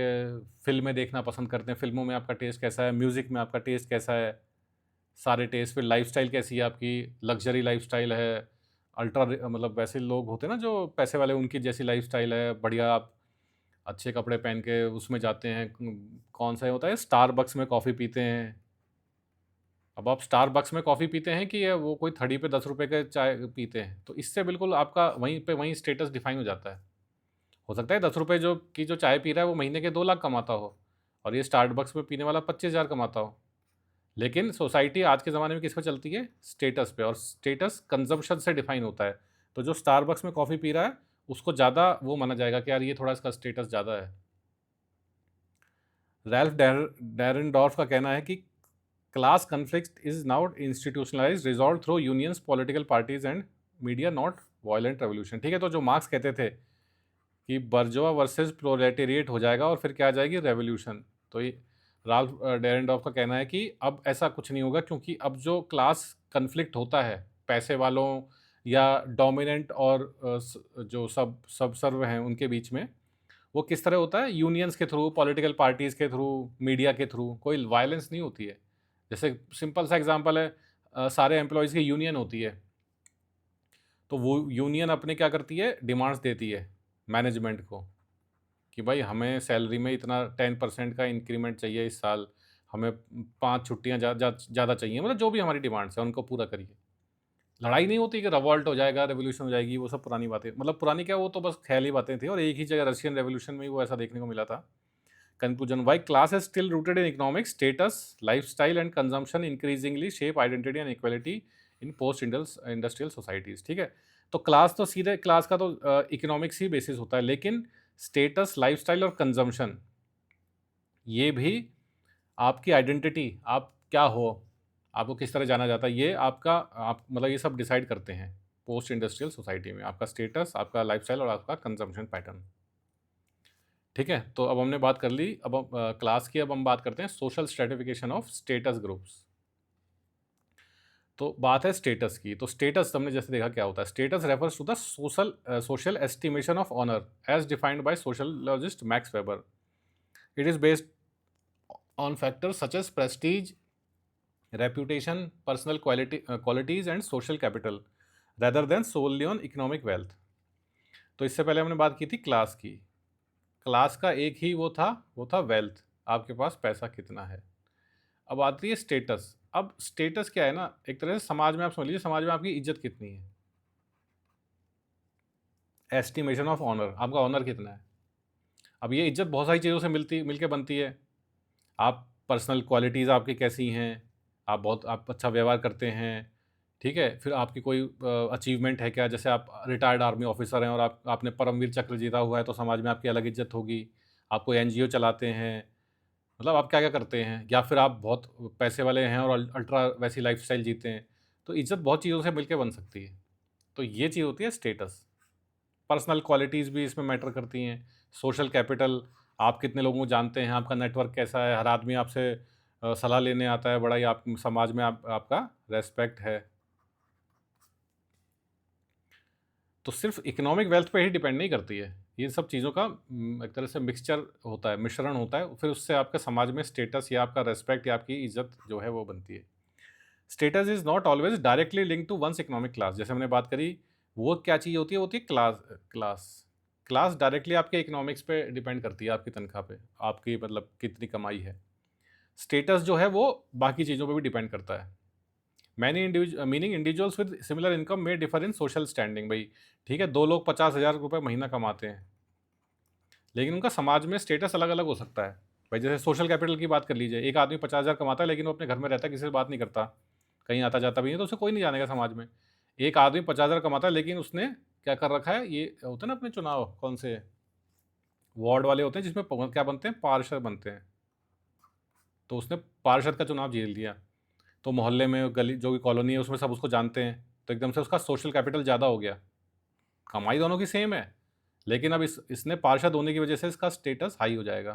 फिल्में देखना पसंद करते हैं, फिल्मों में आपका टेस्ट कैसा है, म्यूज़िक में आपका टेस्ट कैसा है, सारे टेस्ट। फिर लाइफस्टाइल कैसी है आपकी, लग्जरी लाइफस्टाइल है, अल्ट्रा मतलब वैसे लोग होते हैं ना जो पैसे वाले, उनकी जैसी लाइफस्टाइल है, बढ़िया आप अच्छे कपड़े पहन के उसमें जाते हैं। कौन सा होता है, स्टारबक्स में कॉफ़ी पीते हैं। अब आप स्टारबक्स में कॉफ़ी पीते हैं कि ये वो कोई थड़ी पे 10 रुपए के चाय पीते हैं, तो इससे बिल्कुल आपका वहीं पे वहीं स्टेटस डिफाइन हो जाता है। हो सकता है 10 रुपए जो चाय पी रहा है वो महीने के 2 लाख कमाता हो, और ये स्टारबक्स में पीने वाला 25,000 कमाता हो। लेकिन सोसाइटी आज के ज़माने में किस पे चलती है? स्टेटस पे, और स्टेटस कंजम्पशन से डिफाइन होता है। तो जो स्टारबक्स में कॉफ़ी पी रहा है उसको ज़्यादा वो माना जाएगा कि यार ये थोड़ा इसका स्टेटस ज़्यादा है। रैल्फ डैरेनडॉर्फ का कहना है कि class conflict is now institutionalised, resolve through unions, political parties and media, not violent revolution, ठीक है। तो जो मार्क्स कहते थे कि बर्जोआ वर्सेस प्रोलेटेरिएट हो जाएगा और फिर क्या आ जाएगी, रेवोल्यूशन। तो ये राल्फ डेरेनडॉर्फ का कहना है कि अब ऐसा कुछ नहीं होगा, क्योंकि अब जो क्लास कन्फ्लिक्ट होता है पैसे वालों या डोमिनेंट और जो सब सर्व हैं उनके बीच में, वो किस तरह होता है, यूनियंस के थ्रू, पॉलिटिकल पार्टीज़ के थ्रू, मीडिया के थ्रू, कोई वायलेंस नहीं होती है। जैसे सिंपल सा एग्जांपल है, सारे एम्प्लॉयज़ की यूनियन होती है, तो वो यूनियन अपने क्या करती है, डिमांड्स देती है मैनेजमेंट को कि भाई हमें सैलरी में इतना 10% का इंक्रीमेंट चाहिए इस साल, हमें 5 छुट्टियाँ ज़्यादा चाहिए, मतलब जो भी हमारी डिमांड्स हैं उनको पूरा करिए। लड़ाई नहीं होती कि रिवॉल्ट हो जाएगा, रेवोल्यूशन हो जाएगी, वो सब पुरानी बातें, मतलब पुरानी क्या, वो तो बस ख्याली बातें थी, और एक ही जगह रशियन रेवोल्यूशन में ही वो ऐसा देखने को मिला था। Conclusion, why class is still rooted in economics, status, lifestyle and consumption increasingly shape identity and equality in post industrial societies. ठीक है, तो क्लास तो सीधे क्लास का तो इकोनॉमिक्स ही बेसिस होता है, लेकिन स्टेटस, लाइफस्टाइल और कंजम्पशन, ये भी आपकी आइडेंटिटी, आप क्या हो, आपको किस तरह जाना जाता है, ये आपका, आप मतलब ये सब डिसाइड करते हैं पोस्ट इंडस्ट्रियल सोसाइटी में, आपका स्टेटस, आपका लाइफस्टाइल और आपका कंजम्पशन पैटर्न। ठीक है, तो अब हमने बात कर ली, अब हम क्लास की, अब हम बात करते हैं social stratification of status groups. तो बात है स्टेटस की, तो स्टेटस हमने जैसे देखा क्या होता है, status refers to the social estimation of honour as defined by sociologist Max Weber. It is based on factors such as prestige, reputation, personal qualities and social capital rather than solely on economic wealth। तो इससे पहले हमने बात की थी क्लास की। क्लास का एक ही वो था वेल्थ, आपके पास पैसा कितना है। अब आती है स्टेटस। अब स्टेटस क्या है ना, एक तरह से समाज में आप समझ लीजिए, समाज में आपकी इज्जत कितनी है, एस्टिमेशन ऑफ ऑनर, आपका ऑनर कितना है। अब ये इज्जत बहुत सारी चीज़ों से मिलके बनती है। आप पर्सनल क्वालिटीज़ आपकी कैसी हैं, आप अच्छा व्यवहार करते हैं, ठीक है, फिर आपकी कोई अचीवमेंट है क्या, जैसे आप रिटायर्ड आर्मी ऑफिसर हैं और आपने परमवीर चक्र जीता हुआ है, तो समाज में आपकी अलग इज्जत होगी। आप कोई एनजीओ चलाते हैं, मतलब आप क्या क्या करते हैं, या फिर आप बहुत पैसे वाले हैं और अल्ट्रा वैसी लाइफस्टाइल जीते हैं, तो इज्जत बहुत चीज़ों से मिलके बन सकती है। तो ये चीज़ होती है स्टेटस। पर्सनल क्वालिटीज़ भी इसमें मैटर करती हैं। सोशल कैपिटल, आप कितने लोगों को जानते हैं, आपका नेटवर्क कैसा है, हर आदमी आपसे सलाह लेने आता है, बड़ा ही आप समाज में आपका रेस्पेक्ट है। तो सिर्फ इकोनॉमिक वेल्थ पे ही डिपेंड नहीं करती है, ये सब चीज़ों का एक तरह से मिक्सचर होता है, मिश्रण होता है, फिर उससे आपके समाज में स्टेटस या आपका रेस्पेक्ट या आपकी इज्जत जो है वो बनती है। Status is not always directly link to one's economic class, जैसे हमने बात करी, वो क्या चीज़ होती है, वो होती है क्लास। क्लास डायरेक्टली आपके इकोनॉमिक्स पे डिपेंड करती है, आपकी तनख्वाह पे, आपकी मतलब कितनी कमाई है। स्टेटस जो है वो बाकी चीज़ों पे भी डिपेंड करता है। Meaning individuals with similar income में डिफर इन सोशल स्टैंडिंग। भाई ठीक है, दो लोग 50,000 रुपये महीना कमाते हैं, लेकिन उनका समाज में स्टेटस अलग अलग हो सकता है। भाई जैसे सोशल कैपिटल की बात कर लीजिए, एक आदमी 50,000 कमाता है, लेकिन वो अपने घर में रहता है, किसी से बात नहीं करता, कहीं आता जाता भी नहीं, तो उसे कोई नहीं जानेगा समाज में। एक आदमी 50,000 कमाता है, लेकिन उसने क्या कर रखा है, ये होता है ना अपने चुनाव, कौन से वार्ड वाले होते हैं जिसमें क्या बनते हैं, पार्षद बनते हैं, तो उसने पार्षद का चुनाव जीत लिया, तो मोहल्ले में गली जो भी कॉलोनी है उसमें सब उसको जानते हैं, तो एकदम से उसका सोशल कैपिटल ज़्यादा हो गया। कमाई दोनों की सेम है, लेकिन अब इसने पार्षद होने की वजह से इसका स्टेटस हाई हो जाएगा,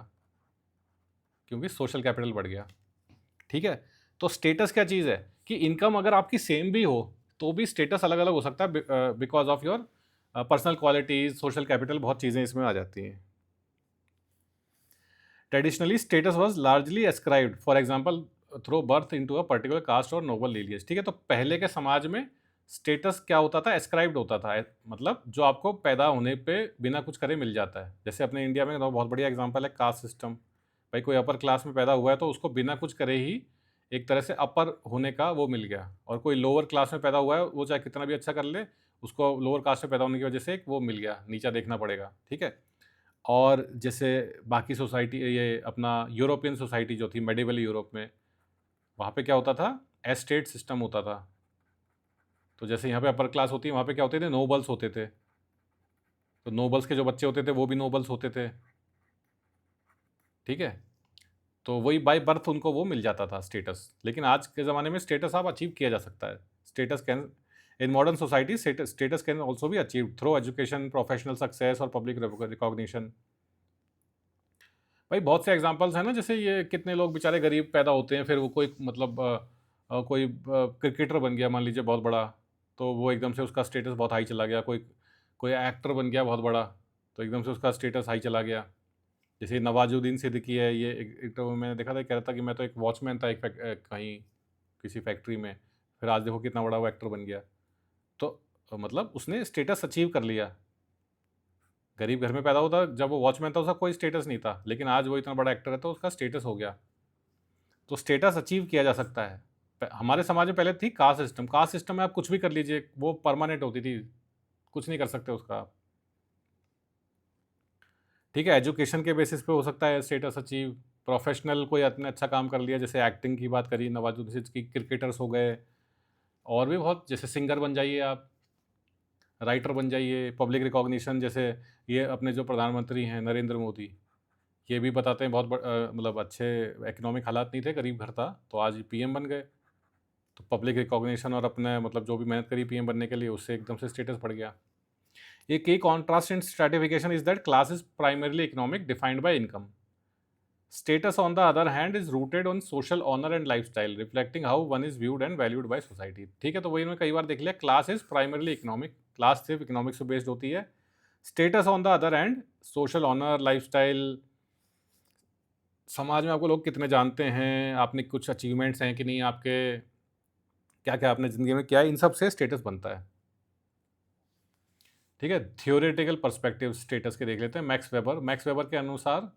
क्योंकि सोशल कैपिटल बढ़ गया। ठीक है, तो स्टेटस क्या चीज़ है कि इनकम अगर आपकी सेम भी हो तो भी स्टेटस अलग अलग हो सकता है, because of your personal qualities, social capital, बहुत चीज़ें इसमें आ जाती हैं। Traditionally status was largely ascribed for example through birth into a particular caste और नोबल लीनिएज। ठीक है, तो पहले के समाज में स्टेटस क्या होता था, एस्क्राइब्ड होता था, मतलब जो आपको पैदा होने पे बिना कुछ करे मिल जाता है। जैसे अपने इंडिया में तो बहुत बढ़िया एग्जांपल है कास्ट सिस्टम। भाई कोई अपर क्लास में पैदा हुआ है तो उसको बिना कुछ करे ही एक तरह से अपर होने का वो मिल गया, और कोई लोअर क्लास में पैदा हुआ है, वो चाहे कितना भी अच्छा कर ले, उसको लोअर कास्ट में पैदा होने की वजह से एक वो मिल गया, नीचा देखना पड़ेगा। ठीक है, और जैसे बाकी सोसाइटी, ये अपना यूरोपियन सोसाइटी जो थी मेडिवल यूरोप में, वहाँ पे क्या होता था, एस्टेट सिस्टम होता था। तो जैसे यहाँ पे अपर क्लास होती है, वहाँ पे क्या होते थे, नोबल्स होते थे, तो नोबल्स के जो बच्चे होते थे वो भी नोबल्स होते थे। ठीक है, तो वही बाय बर्थ उनको वो मिल जाता था स्टेटस। लेकिन आज के ज़माने में स्टेटस आप अचीव किया जा सकता है। Status can in modern society, status can also भी achieve through education, professional success और पब्लिक रिकॉग्निशन। भाई बहुत से एग्जांपल्स हैं ना, जैसे ये कितने लोग बेचारे गरीब पैदा होते हैं, फिर वो कोई मतलब कोई क्रिकेटर बन गया मान लीजिए बहुत बड़ा, तो वो एकदम से उसका स्टेटस बहुत हाई चला गया। कोई कोई एक्टर बन गया बहुत बड़ा, तो एकदम से उसका स्टेटस हाई चला गया। जैसे नवाजुद्दीन सिद्दीकी है, ये एक तो मैंने देखा था, कह रहा था कि मैं तो एक वॉचमैन था कहीं किसी फैक्ट्री में, फिर आज देखो कितना बड़ा वो एक्टर बन गया। तो मतलब उसने स्टेटस अचीव कर लिया। गरीब घर में पैदा होता, जब वो वॉचमैन था उसका कोई स्टेटस नहीं था, लेकिन आज वो इतना बड़ा एक्टर है तो उसका स्टेटस हो गया। तो स्टेटस अचीव किया जा सकता है। हमारे समाज में पहले थी कास्ट सिस्टम। कास्ट सिस्टम में आप कुछ भी कर लीजिए, वो परमानेंट होती थी, कुछ नहीं कर सकते उसका आप। ठीक है, एजुकेशन के बेसिस पे हो सकता है स्टेटस अचीव। प्रोफेशनल कोई आपने अच्छा काम कर लिया, जैसे एक्टिंग की बात करी नवाजुद्दीन सिद्दीकी, क्रिकेटर्स हो गए, और भी बहुत, जैसे सिंगर बन जाइए आप, राइटर बन जाइए, पब्लिक रिकॉग्निशन, जैसे ये अपने जो प्रधानमंत्री हैं नरेंद्र मोदी, ये भी बताते हैं बहुत मतलब अच्छे इकोनॉमिक हालात नहीं थे, गरीब घर था, तो आज पीएम बन गए। तो पब्लिक रिकॉग्निशन और अपने मतलब जो भी मेहनत करी पीएम बनने के लिए, उससे एकदम से स्टेटस बढ़ गया। A key contrast in stratification is that class is primarily economic, defined by income. Status, on the other hand, is rooted on social honor and lifestyle, reflecting how one is viewed and valued by society. ठीक है, तो वही मैं कई बार देख लिया, class is primarily economic, class सिर्फ इकोनॉमिक्स पे बेस्ड होती है। Status on the other hand, social honour, lifestyle, समाज में आपको लोग कितने जानते हैं, आपने कुछ अचीवमेंट्स हैं कि नहीं आपके, क्या क्या आपने ज़िंदगी में किया है, इन सब से स्टेटस बनता है। ठीक है, थियोरेटिकल पर्सपेक्टिव स्टेटस के देख लेते हैं। मैक्स वेबर के अनुसार,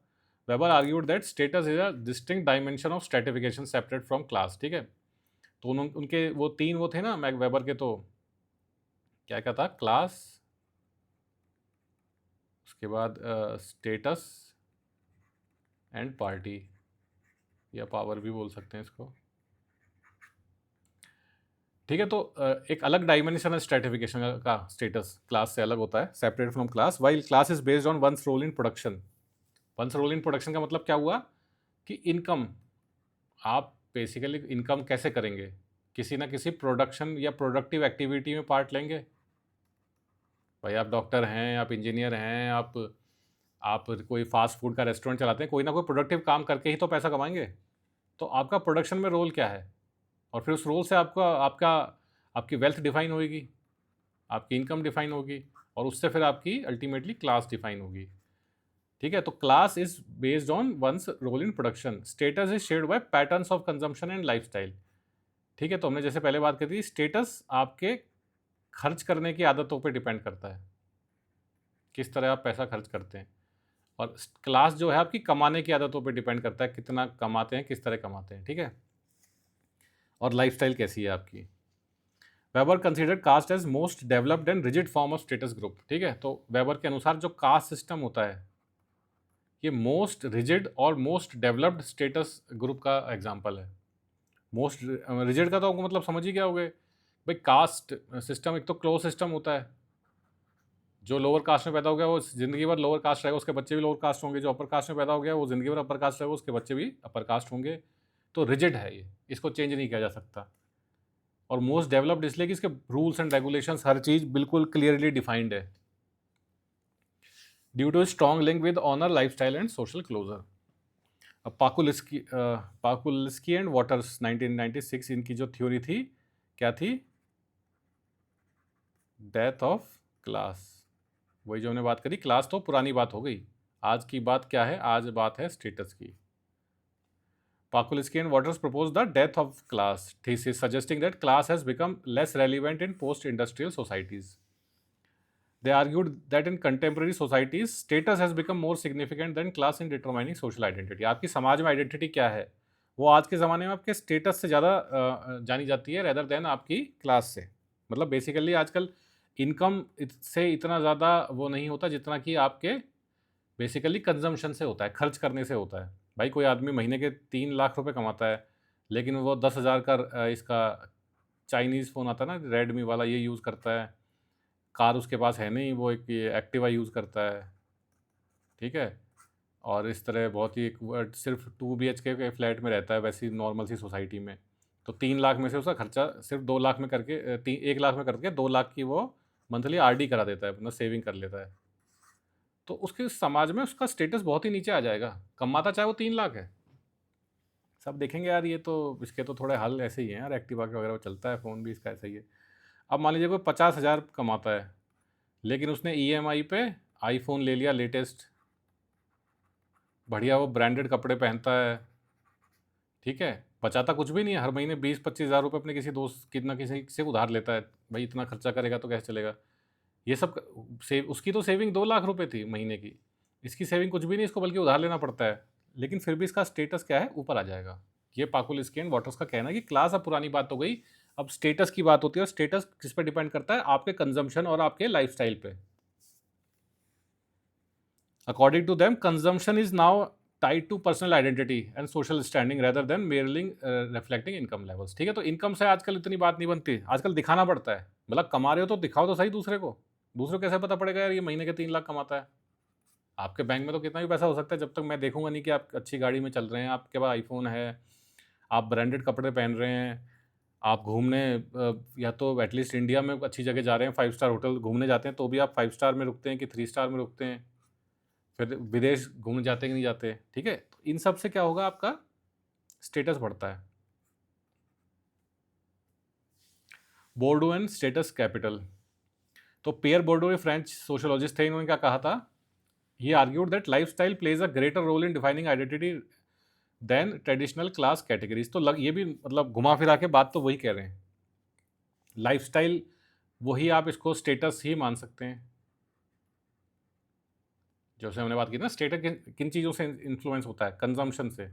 weber argued that status is a distinct dimension of stratification separate from class. ठीक है, तो उनके वो तीन वो थे ना मैक्स वेबर के, तो क्या क्या था, क्लास, उसके बाद स्टेटस एंड पार्टी, या पावर भी बोल सकते हैं इसको। ठीक है, तो एक अलग डायमेंशन है स्ट्रेटिफिकेशन का, स्टेटस क्लास से अलग होता है, separate from class, while class is based on one's role in production. One's role in production का मतलब क्या हुआ कि इनकम, आप बेसिकली इनकम कैसे करेंगे, किसी ना किसी प्रोडक्शन या प्रोडक्टिव एक्टिविटी में पार्ट लेंगे। भाई आप डॉक्टर हैं, आप इंजीनियर हैं, आप कोई फास्ट फूड का रेस्टोरेंट चलाते हैं, कोई ना कोई प्रोडक्टिव काम करके ही तो पैसा कमाएंगे। तो आपका प्रोडक्शन में रोल क्या है, और फिर उस रोल से आपका आपका आपकी वेल्थ डिफाइन होगी, आपकी इनकम डिफाइन होगी, और उससे फिर आपकी अल्टीमेटली क्लास डिफाइन होगी। ठीक है, तो class is based on one's role in production, status is shared by patterns of consumption and lifestyle. ठीक है, तो हमने जैसे पहले बात करी थी, स्टेटस आपके खर्च करने की आदतों पे डिपेंड करता है, किस तरह आप पैसा खर्च करते हैं, और क्लास जो है आपकी कमाने की आदतों पे डिपेंड करता है, कितना कमाते हैं, किस तरह कमाते हैं। ठीक है, और लाइफस्टाइल कैसी है आपकी। Weber considered caste as most developed and rigid form of status group. ठीक है, तो वेबर के अनुसार जो कास्ट सिस्टम होता है, ये मोस्ट रिजिड और मोस्ट डेवलप्ड स्टेटस ग्रुप का एग्जाम्पल है। मोस्ट रिजिड का तो आपको मतलब समझ ही क्या हो गए भाई, कास्ट सिस्टम एक तो क्लोज सिस्टम होता है, जो लोअर कास्ट में पैदा हो गया वो जिंदगी भर लोअर कास्ट रहेगा, उसके बच्चे भी लोअर कास्ट होंगे, जो अपर कास्ट में पैदा हो गया वो जिंदगी भर अपर कास्ट रहेगा, उसके बच्चे भी अपर कास्ट होंगे। तो रिजिड है ये, इसको चेंज नहीं किया जा सकता। और मोस्ट डेवलप्ड इसलिए कि इसके रूल्स एंड रेगुलेशंस, हर चीज़ बिल्कुल क्लियरली डिफाइंड है, due to strong link with honour, lifestyle and social closure. अब पाकुलिस्की एंड वाटर्स 1996, इनकी जो थ्योरी थी क्या थी, डेथ ऑफ क्लास। वही जो हमने बात करी, क्लास तो पुरानी बात हो गई, आज की बात क्या है, आज बात है स्टेटस की। Pakulski and Waters proposed the death of class thesis, suggesting that class has become less relevant in post-industrial societies. They argued that in contemporary societies, status has become more significant than class in determining social identity. आपकी समाज में आइडेंटिटी क्या है, वो आज के ज़माने में आपके स्टेटस से ज़्यादा जानी जाती है, रेदर देन आपकी क्लास से। मतलब बेसिकली आजकल इनकम से इतना ज़्यादा वो नहीं होता जितना कि आपके बेसिकली कंजम्पशन से होता है, खर्च करने से होता है। भाई कोई आदमी महीने के 3 लाख रुपए कमाता है, लेकिन वो 10,000 का इसका चाइनीज़ फ़ोन आता है ना रेडमी वाला, ये यूज़ करता है, कार उसके पास है नहीं, वो एक ये एक्टिवा यूज़ करता है। ठीक है, और इस तरह बहुत ही सिर्फ 2 BHK के फ्लैट में रहता है वैसी नॉर्मल सी सोसाइटी में। तो 3 लाख में से उसका खर्चा सिर्फ 2 लाख में करके 1 लाख में करके 2 लाख की वो मंथली RD करा देता है, अपना सेविंग कर लेता है। तो उसके समाज में उसका स्टेटस बहुत ही नीचे आ जाएगा, कमाता चाहे वो 3 लाख है। सब देखेंगे यार ये तो, इसके तो थोड़े हाल ऐसे ही हैं यार, एक्टिवा के वगैरह चलता है, फ़ोन भी इसका ऐसा ही है। अब मान लीजिए कोई 50,000 कमाता है, लेकिन उसने EMI पे आईफोन ले लिया लेटेस्ट, बढ़िया वो ब्रांडेड कपड़े पहनता है। ठीक है, बचाता कुछ भी नहीं है, हर महीने 20-25 हज़ार रुपये अपने किसी दोस्त कितना किसी से उधार लेता है। भाई इतना खर्चा करेगा तो कैसे चलेगा। ये सब उसकी तो सेविंग 2 लाख रुपए थी महीने की, इसकी सेविंग कुछ भी नहीं, इसको बल्कि उधार लेना पड़ता है, लेकिन फिर भी इसका स्टेटस क्या है, ऊपर आ जाएगा। ये पाकुल स्की एंड वाटर्स का कहना है कि क्लास अब पुरानी बात हो गई, अब स्टेटस की बात होती है, और स्टेटस किस पे डिपेंड करता है? आपके कंजम्पशन और आपके लाइफस्टाइल पे। According to them consumption is now tied to personal identity and social standing rather than merely reflecting income levels. ठीक है, तो इनकम से आजकल इतनी बात नहीं बनती, आजकल दिखाना पड़ता है। मतलब कमा रहे हो तो दिखाओ तो सही दूसरे को। दूसरे को कैसे पता पड़ेगा यार ये महीने के 3 लाख कमाता है? आपके बैंक में तो कितना भी पैसा हो सकता है, जब तक मैं देखूंगा नहीं कि आप अच्छी गाड़ी में चल रहे हैं, आपके पास आईफोन है, आप ब्रांडेड कपड़े पहन रहे हैं, आप घूमने या तो एटलीस्ट इंडिया में अच्छी जगह जा रहे हैं, 5 स्टार होटल घूमने जाते हैं तो भी आप 5 स्टार में रुकते हैं कि 3 स्टार में रुकते हैं, फिर विदेश घूमने जाते हैं कि नहीं जाते। ठीक है, तो इन सब से क्या होगा? आपका स्टेटस बढ़ता है। बोर्डो एंड स्टेटस कैपिटल। तो पियर बोर्डो ये फ्रेंच सोशोलॉजिस्ट थे, इन्होंने क्या कहा था? He argued that life style plays a greater role in defining identity than traditional class categories. तो ये भी मतलब घुमा फिरा के बात तो वही कह रहे हैं, लाइफस्टाइल वही, आप इसको स्टेटस ही मान सकते हैं। जैसे हमने बात की ना, स्टेटस किन किन चीज़ों से इन्फ्लुएंस होता है? कंजम्पशन से।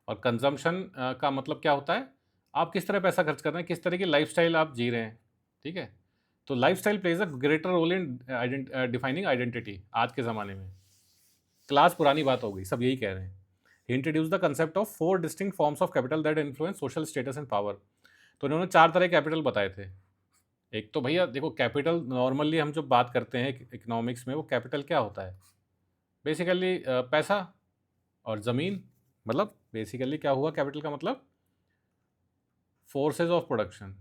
और कंजम्पशन का मतलब क्या होता है? आप किस तरह पैसा खर्च कर रहे हैं, किस तरह की लाइफस्टाइल आप जी रहे हैं। ठीक है, तो lifestyle plays a greater role in defining identity आज के ज़माने में। क्लास पुरानी बात हो गई, सब यही कह रहे हैं। Introduce the concept of 4 distinct forms of capital that influence social status and power. तो इन्होंने 4 तरह के कैपिटल बताए थे। एक तो भैया देखो, कैपिटल नॉर्मली हम जो बात करते हैं इकोनॉमिक्स में, वो कैपिटल क्या होता है? बेसिकली पैसा और ज़मीन। मतलब बेसिकली क्या हुआ? कैपिटल का मतलब फोर्सेज ऑफ प्रोडक्शन,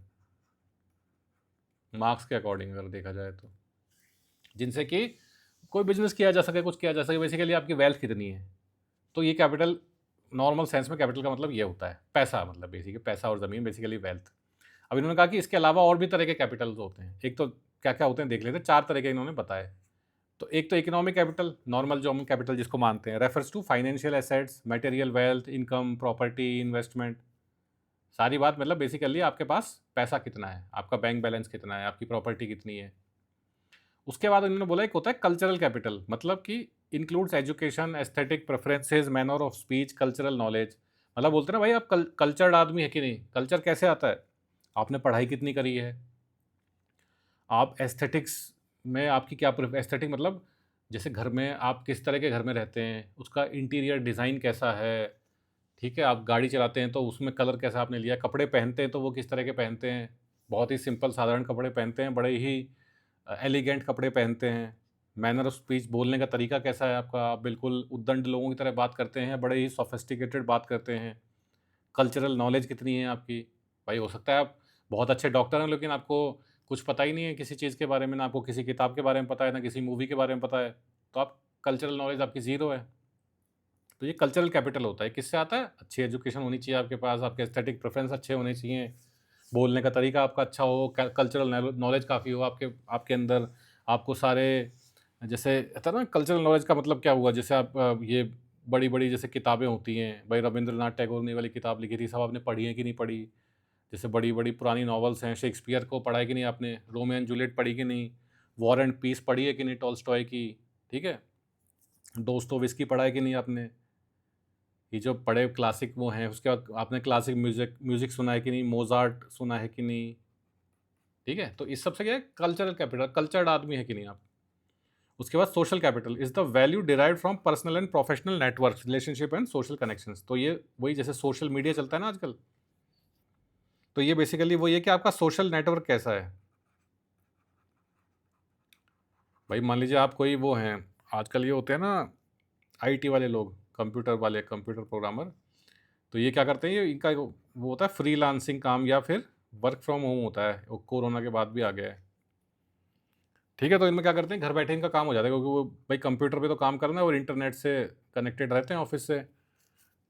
मार्क्स के अकॉर्डिंग अगर देखा जाए तो, जिनसे कि कोई बिजनेस किया जा सके, कुछ किया जा सके। बेसिकली आपकी वेल्थ कितनी है, तो ये कैपिटल नॉर्मल सेंस में कैपिटल का मतलब ये होता है पैसा। मतलब बेसिकली पैसा और ज़मीन, बेसिकली वेल्थ। अब इन्होंने कहा कि इसके अलावा और भी तरह के कैपिटल्स होते हैं। एक तो क्या क्या होते हैं देख लेते हैं, 4 तरह के इन्होंने बताए। तो एक तो इकोनॉमिक कैपिटल, नॉर्मल जो हम कैपिटल जिसको मानते हैं, refers to financial assets, material wealth, income, property, investment. सारी बात मतलब बेसिकली आपके पास पैसा कितना है, आपका बैंक बैलेंस कितना है, आपकी प्रॉपर्टी कितनी है। उसके बाद उन्होंने बोला एक होता है कल्चरल कैपिटल, मतलब कि includes education, aesthetic preferences, manner of speech, cultural knowledge. मतलब बोलते हैं ना भाई, आप कल्चर्ड आदमी है कि नहीं। कल्चर कैसे आता है? आपने पढ़ाई कितनी करी है, आप एस्थेटिक्स में आपकी क्या एस्थेटिक मतलब जैसे घर में आप किस तरह के घर में रहते हैं, उसका इंटीरियर डिज़ाइन कैसा है। ठीक है, आप गाड़ी चलाते हैं तो उसमें कलर कैसा आपने लिया, कपड़े पहनते हैं तो वो किस तरह के पहनते हैं। बहुत ही सिंपल साधारण कपड़े पहनते हैं, बड़े ही एलिगेंट कपड़े पहनते हैं। मैनर ऑफ स्पीच, बोलने का तरीका कैसा है आपका, आप बिल्कुल उद्दंड लोगों की तरह बात करते हैं, बड़े ही सोफिस्टिकेटेड बात करते हैं। कल्चरल नॉलेज कितनी है आपकी? भाई हो सकता है आप बहुत अच्छे डॉक्टर हैं, लेकिन आपको कुछ पता ही नहीं है किसी चीज़ के बारे में, ना आपको किसी किताब के बारे में पता है, ना किसी मूवी के बारे में पता है। तो आप कल्चरल नॉलेज आपकी ज़ीरो है। तो ये कल्चरल कैपिटल होता है। किससे आता है? अच्छी एजुकेशन होनी चाहिए आपके पास, आपके एस्थेटिक प्रेफरेंस अच्छे होने चाहिए, बोलने का तरीका आपका अच्छा हो, कल्चरल नॉलेज काफ़ी हो आपके आपके अंदर। आपको सारे जैसे होता है ना, कल्चरल नॉलेज का मतलब क्या हुआ? जैसे आप ये बड़ी बड़ी जैसे किताबें होती हैं भाई, रविंद्रनाथ टैगोर ने वाली किताब लिखी थी, सब आपने पढ़ी है कि नहीं पढ़ी? जैसे बड़ी बड़ी पुरानी नॉवेल्स हैं, शेक्सपियर को पढ़ा है कि नहीं आपने? रोमियो एंड जूलियट पढ़ी कि नहीं? वॉर एंड पीस पढ़ी है कि नहीं टॉल्स्टॉय की? ठीक है, दोस्तोयेवस्की पढ़ा है कि नहीं आपने? ये जो बड़े क्लासिक वो हैं, उसके बाद आपने क्लासिक म्यूजिक म्यूजिक सुना है कि नहीं? मोजार्ट सुना है कि नहीं? ठीक है, तो इस सबसे क्या है? कल्चरल कैपिटल, कल्चर्ड आदमी है कि नहीं आप। उसके बाद social capital is the value derived from personal and professional network, relationship and social connections. तो ये वही जैसे सोशल मीडिया चलता है ना आजकल, तो ये बेसिकली वही है कि आपका सोशल नेटवर्क कैसा है। भाई मान लीजिए आप कोई वो हैं, आजकल ये होते हैं ना आईटी वाले लोग, कंप्यूटर वाले, कंप्यूटर प्रोग्रामर। तो ये क्या करते हैं, ये इनका वो होता है फ्रीलांसिंग काम, या फिर वर्क फ्रॉम होम होता है, वो कोरोना के बाद भी आ गया है। ठीक है, तो इनमें क्या करते हैं, घर बैठे इनका काम हो जाता है, क्योंकि वो भाई कंप्यूटर पे तो काम करना है और इंटरनेट से कनेक्टेड रहते हैं ऑफिस से।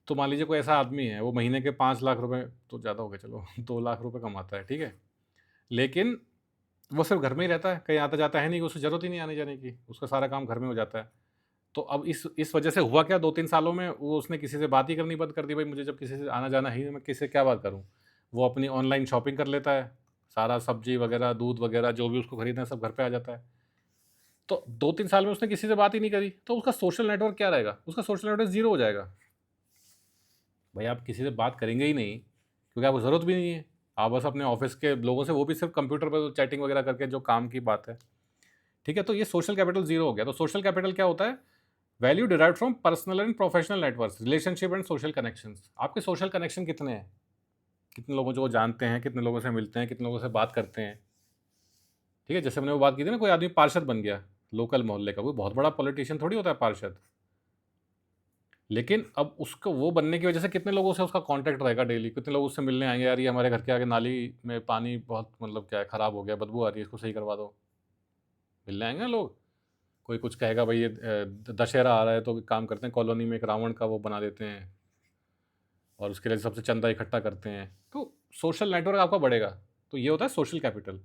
तो मान लीजिए कोई ऐसा आदमी है, वो महीने के 5 लाख रुपए, तो ज़्यादा हो गया चलो 2 लाख रुपए कमाता है। ठीक है, लेकिन वो सिर्फ घर में ही रहता है, कहीं आता जाता है नहीं, उसको ज़रूरत ही नहीं आने जाने की, उसका सारा काम घर में हो जाता है। तो अब इस वजह से हुआ क्या, 2-3 सालों में वो उसने किसी से बात ही करनी बंद कर दी। भाई मुझे जब किसी से आना जाना ही नहीं, मैं किससे क्या बात करूँ। वो अपनी ऑनलाइन शॉपिंग कर लेता है, सारा सब्जी वगैरह, दूध वगैरह जो भी उसको खरीदना है सब घर पे आ जाता है। तो 2-3 साल में उसने किसी से बात ही नहीं करी, तो उसका सोशल नेटवर्क क्या रहेगा? उसका सोशल नेटवर्क ज़ीरो हो जाएगा। भाई आप किसी से बात करेंगे ही नहीं क्योंकि आपको ज़रूरत भी नहीं है। आप बस अपने ऑफिस के लोगों से, वो भी सिर्फ कंप्यूटर पर चैटिंग वगैरह करके, जो काम की बात है, ठीक है। तो ये सोशल कैपिटल ज़ीरो हो गया। तो सोशल कैपिटल क्या होता है? Value derived from personal and professional networks, relationship and social connections. आपके सोशल कनेक्शन कितने हैं? कितने लोगों जो जानते हैं, कितने लोगों से मिलते हैं, कितने लोगों से बात करते हैं, ठीक है। जैसे हमने वो बात की थी ना, कोई आदमी पार्षद बन गया लोकल मोहल्ले का, कोई बहुत बड़ा पॉलिटिशियन थोड़ी होता है पार्षद। लेकिन अब उसको वो बनने की वजह से कितने लोगों से उसका कांटेक्ट रहेगा डेली, कितने लोग उससे मिलने आएंगे, यार ये हमारे घर के आगे नाली में पानी बहुत मतलब क्या है, ख़राब हो गया, बदबू आ रही है, इसको सही करवा दो। मिलने आएंगे ना लोग। कोई कुछ कहेगा, भाई ये दशहरा आ रहा है तो काम करते हैं, कॉलोनी में एक रावण का वो बना देते हैं और उसके लिए सबसे चंदा इकट्ठा करते हैं, तो सोशल नेटवर्क आपका बढ़ेगा। तो ये होता है सोशल कैपिटल।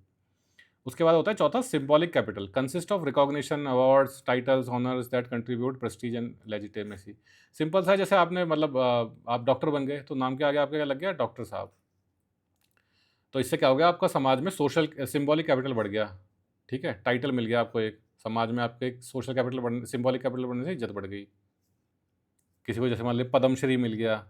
उसके बाद होता है चौथा, symbolic capital, consist of recognition, awards, titles, honours that contribute Prestige and legitimacy. Simple सा है, जैसे आपने मतलब आप डॉक्टर बन गए तो नाम के आगे आपके क्या लग गया? डॉक्टर साहब। तो इससे क्या हो गया? आपका समाज में सोशल सिंबॉलिक कैपिटल बढ़ गया, ठीक है। टाइटल मिल गया आपको एक, समाज में आपके एक सोशल कैपिटल बढ़ने, सिंबॉलिक कैपिटल बढ़ने से इज्जत बढ़ गई। किसी को जैसे मान लीजिए पद्मश्री मिल गया,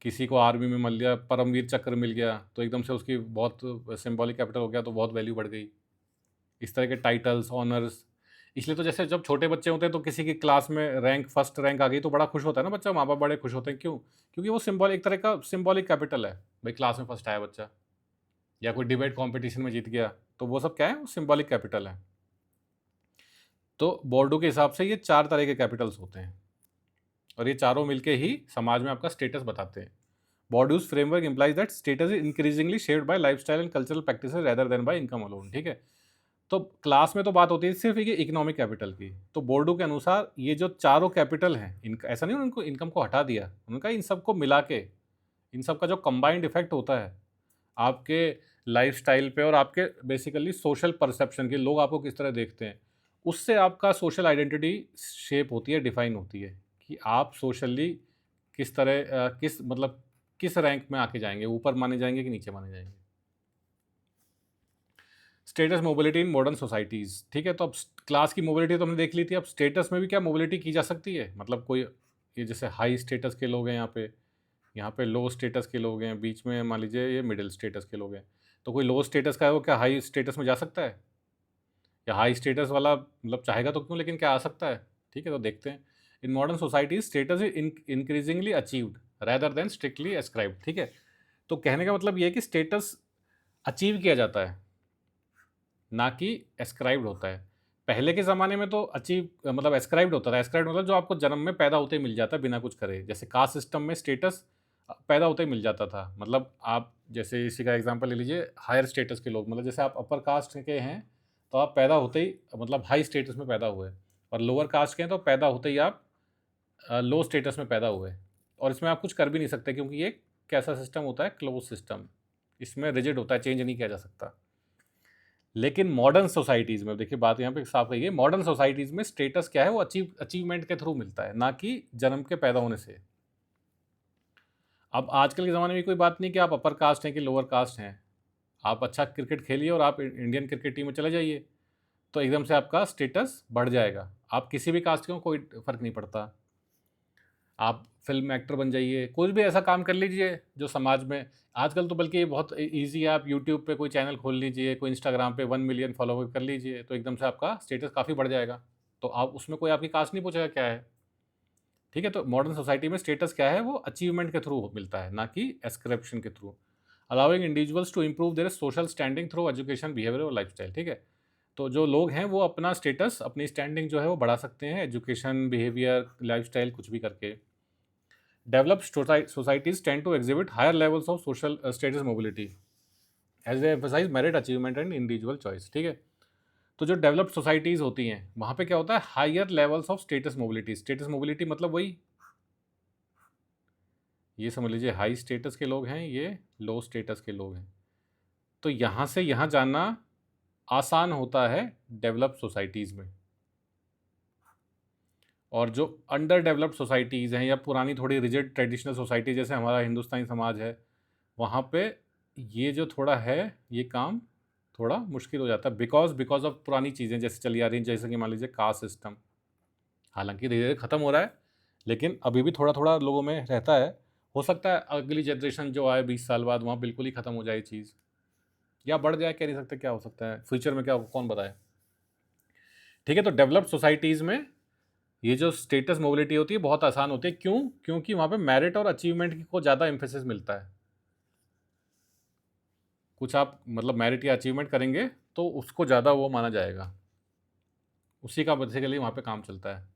किसी को आर्मी में मिल गया परमवीर चक्र मिल गया, तो एकदम से उसकी बहुत सिंबॉलिक कैपिटल हो गया, तो बहुत वैल्यू बढ़ गई। इस तरह के टाइटल्स, ऑनर्स। इसलिए तो जैसे जब छोटे बच्चे होते हैं तो किसी की क्लास में रैंक, फर्स्ट रैंक आ गई तो बड़ा खुश होता है ना बच्चा, माँ बाप बड़े खुश होते हैं। क्यों? क्योंकि वो सिंबल, एक तरह का सिंबॉलिक कैपिटल है। भाई क्लास में फर्स्ट आया बच्चा, या कोई डिबेट कॉम्पिटिशन में जीत गया, तो वो सब क्या है? सिंबॉलिक कैपिटल है। तो बोर्डो के हिसाब से ये 4 तरह के कैपिटल्स होते हैं और ये चारों मिलके ही समाज में आपका स्टेटस बताते हैं। Borders framework implies that status is increasingly shaped by lifestyle and cultural practices rather than by income alone, ठीक है। तो क्लास में तो बात होती है सिर्फ ये इकोनॉमिक कैपिटल की। तो बोर्डो के अनुसार ये जो चारों कैपिटल हैं, इनका ऐसा नहीं उनको इनकम को हटा दिया, उनका इन सबको मिला के, इन सब का जो कंबाइंड इफेक्ट होता है आपके लाइफस्टाइल पे और आपके बेसिकली सोशल परसेप्शन के, लोग आपको किस तरह देखते हैं, उससे आपका सोशल आइडेंटिटी शेप होती है, डिफाइन होती है कि आप सोशली किस तरह किस मतलब किस रैंक में आके जाएंगे, ऊपर माने जाएंगे कि नीचे माने जाएंगे। Status mobility in modern societies, ठीक है। तो अब क्लास की मोबिलिटी तो हमने देख ली थी, अब स्टेटस में भी क्या मोबिलिटी की जा सकती है? मतलब कोई ये जैसे हाई स्टेटस के लोग हैं यहाँ पे लो स्टेटस के लोग हैं, बीच में मान लीजिए ये मिडिल स्टेटस के लोग हैं, तो कोई लो स्टेटस का है वो क्या हाई स्टेटस में जा सकता है? या हाई स्टेटस वाला मतलब चाहेगा तो क्यों, लेकिन क्या आ सकता है? ठीक है, तो देखते हैं। इन modern societies status is increasingly achieved rather than strictly ascribed, ठीक है। तो कहने का मतलब ये है कि स्टेटस अचीव किया जाता है, ना कि एस्क्राइब्ड होता है। पहले के ज़माने में तो अचीव मतलब एस्क्राइब्ड होता था। एस्क्राइब्ड मतलब जो आपको जन्म में पैदा होते ही मिल जाता है बिना कुछ करे। जैसे कास्ट सिस्टम में स्टेटस पैदा होते ही मिल जाता था। मतलब आप जैसे इसी का एग्जांपल ले लीजिए, हायर स्टेटस के लोग, मतलब जैसे आप अपर कास्ट के हैं तो आप पैदा होते ही मतलब हाई स्टेटस में पैदा हुए, और लोअर कास्ट के हैं तो पैदा होते ही आप लो स्टेटस में पैदा हुए। और इसमें आप कुछ कर भी नहीं सकते क्योंकि ये कैसा सिस्टम होता है? Close system. इसमें रिजिड होता है, चेंज नहीं किया जा सकता। लेकिन मॉडर्न सोसाइटीज़ में देखिए, बात यहाँ पे साफ कही है, मॉडर्न सोसाइटीज़ में स्टेटस क्या है? वो अचीवमेंट के थ्रू मिलता है, ना कि जन्म के पैदा होने से। अब आजकल के ज़माने में कोई बात नहीं कि आप अपर कास्ट हैं कि लोअर कास्ट हैं। आप अच्छा क्रिकेट खेलिए और आप इंडियन क्रिकेट टीम में चले जाइए, तो एकदम से आपका स्टेटस बढ़ जाएगा। आप किसी भी कास्ट के हो, कोई फ़र्क नहीं पड़ता। आप फिल्म एक्टर बन जाइए, कुछ भी ऐसा काम कर लीजिए जो समाज में, आजकल तो बल्कि ये बहुत ईज़ी है। आप यूट्यूब पे कोई चैनल खोल लीजिए, कोई इंस्टाग्राम पे 1 मिलियन फॉलोवर कर लीजिए, तो एकदम से आपका स्टेटस काफ़ी बढ़ जाएगा। तो आप उसमें कोई आपकी कास्ट नहीं पूछेगा क्या है, ठीक है। तो मॉडर्न सोसाइटी में स्टेटस क्या है? वो अचीवमेंट के थ्रू मिलता है, ना कि एस्क्रिप्शन के थ्रू। Allowing individuals to improve their social standing through education, behaviour और लाइफस्टाइल, ठीक है। तो जो लोग हैं वो अपना स्टेटस, अपनी स्टैंडिंग जो है वो बढ़ा सकते हैं एजुकेशन, बिहेवियर, लाइफस्टाइल कुछ भी करके। Developed societies tend to exhibit higher levels of social status mobility as they emphasize merit achievement and individual choice, ठीक है। तो जो डेवलप्ड सोसाइटीज़ होती हैं वहाँ पे क्या होता है? Higher levels of status mobility. Status mobility मतलब वही, ये समझ लीजिए हाई स्टेटस के लोग हैं, ये लो स्टेटस के लोग हैं। तो यहाँ से यहाँ जाना आसान होता है डेवलप्ड सोसाइटीज़ में। और जो अंडर डेवलप्ड सोसाइटीज़ हैं या पुरानी थोड़ी रिजिड ट्रेडिशनल सोसाइटी जैसे हमारा हिंदुस्तानी समाज है, वहाँ पे ये जो थोड़ा है, ये काम थोड़ा मुश्किल हो जाता है, बिकॉज ऑफ पुरानी चीज़ें जैसे चली आ रही हैं, जैसे कि मान लीजिए कास्ट सिस्टम। हालांकि धीरे धीरे ख़त्म हो रहा है, लेकिन अभी भी थोड़ा थोड़ा लोगों में रहता है। हो सकता है अगली जनरेशन जो आए 20 साल बाद वहाँ बिल्कुल ही ख़त्म हो जाए चीज़, या बढ़ जाए, कह नहीं सकते क्या हो सकता है फ्यूचर में, क्या कौन बताए। ठीक है, तो डेवलप्ड सोसाइटीज़ में ये जो स्टेटस मोबिलिटी होती है बहुत आसान होती है। क्यों? क्योंकि वहाँ पे मेरिट और अचीवमेंट को ज़्यादा एम्फेसिस मिलता है। कुछ आप मतलब मेरिट या अचीवमेंट करेंगे तो उसको ज़्यादा वो माना जाएगा, उसी का बेसिकली वहाँ पे काम चलता है।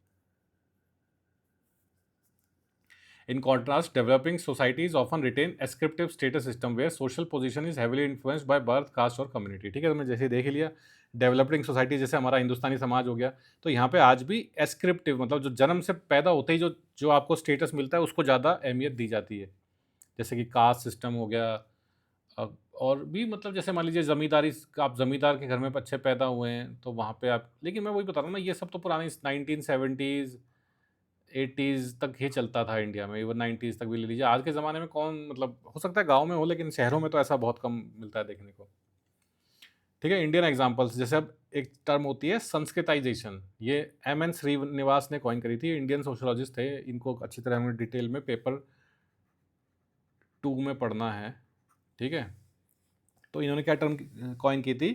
In contrast, developing societies often retain ascriptive status system where social position is heavily influenced by birth, caste और community। ठीक है, तो मैं जैसे देख ही लिया, डेवलपिंग सोसाइटी जैसे हमारा हिंदुस्तानी समाज हो गया, तो यहाँ पे आज भी एस्क्रिप्टिव मतलब जो जन्म से पैदा होते ही जो जो आपको स्टेटस मिलता है उसको ज़्यादा अहमियत दी जाती है। जैसे कि कास्ट सिस्टम हो गया, और भी मतलब जैसे मान लीजिए ज़मींदारी, आप ज़मींदार के घर में अच्छे पैदा हुए हैं तो वहाँ पे आप, लेकिन मैं वही बता रहा हूँ ना, ये सब तो पुरानी 1970s 80s तक ही चलता था इंडिया में, इवन 90s तक भी ले लीजिए। आज के ज़माने में कौन, मतलब हो सकता है गाँव में हो, लेकिन शहरों में तो ऐसा बहुत कम मिलता है देखने को। ठीक है, इंडियन एग्जांपल्स जैसे अब एक टर्म होती है संस्कृताइजेशन, ये एम.एन. श्रीनिवास ने कॉइन करी थी, इंडियन सोशियोलॉजिस्ट थे। इनको अच्छी तरह हमें डिटेल में पेपर 2 में पढ़ना है। ठीक है, तो इन्होंने क्या टर्म कॉइन की थी?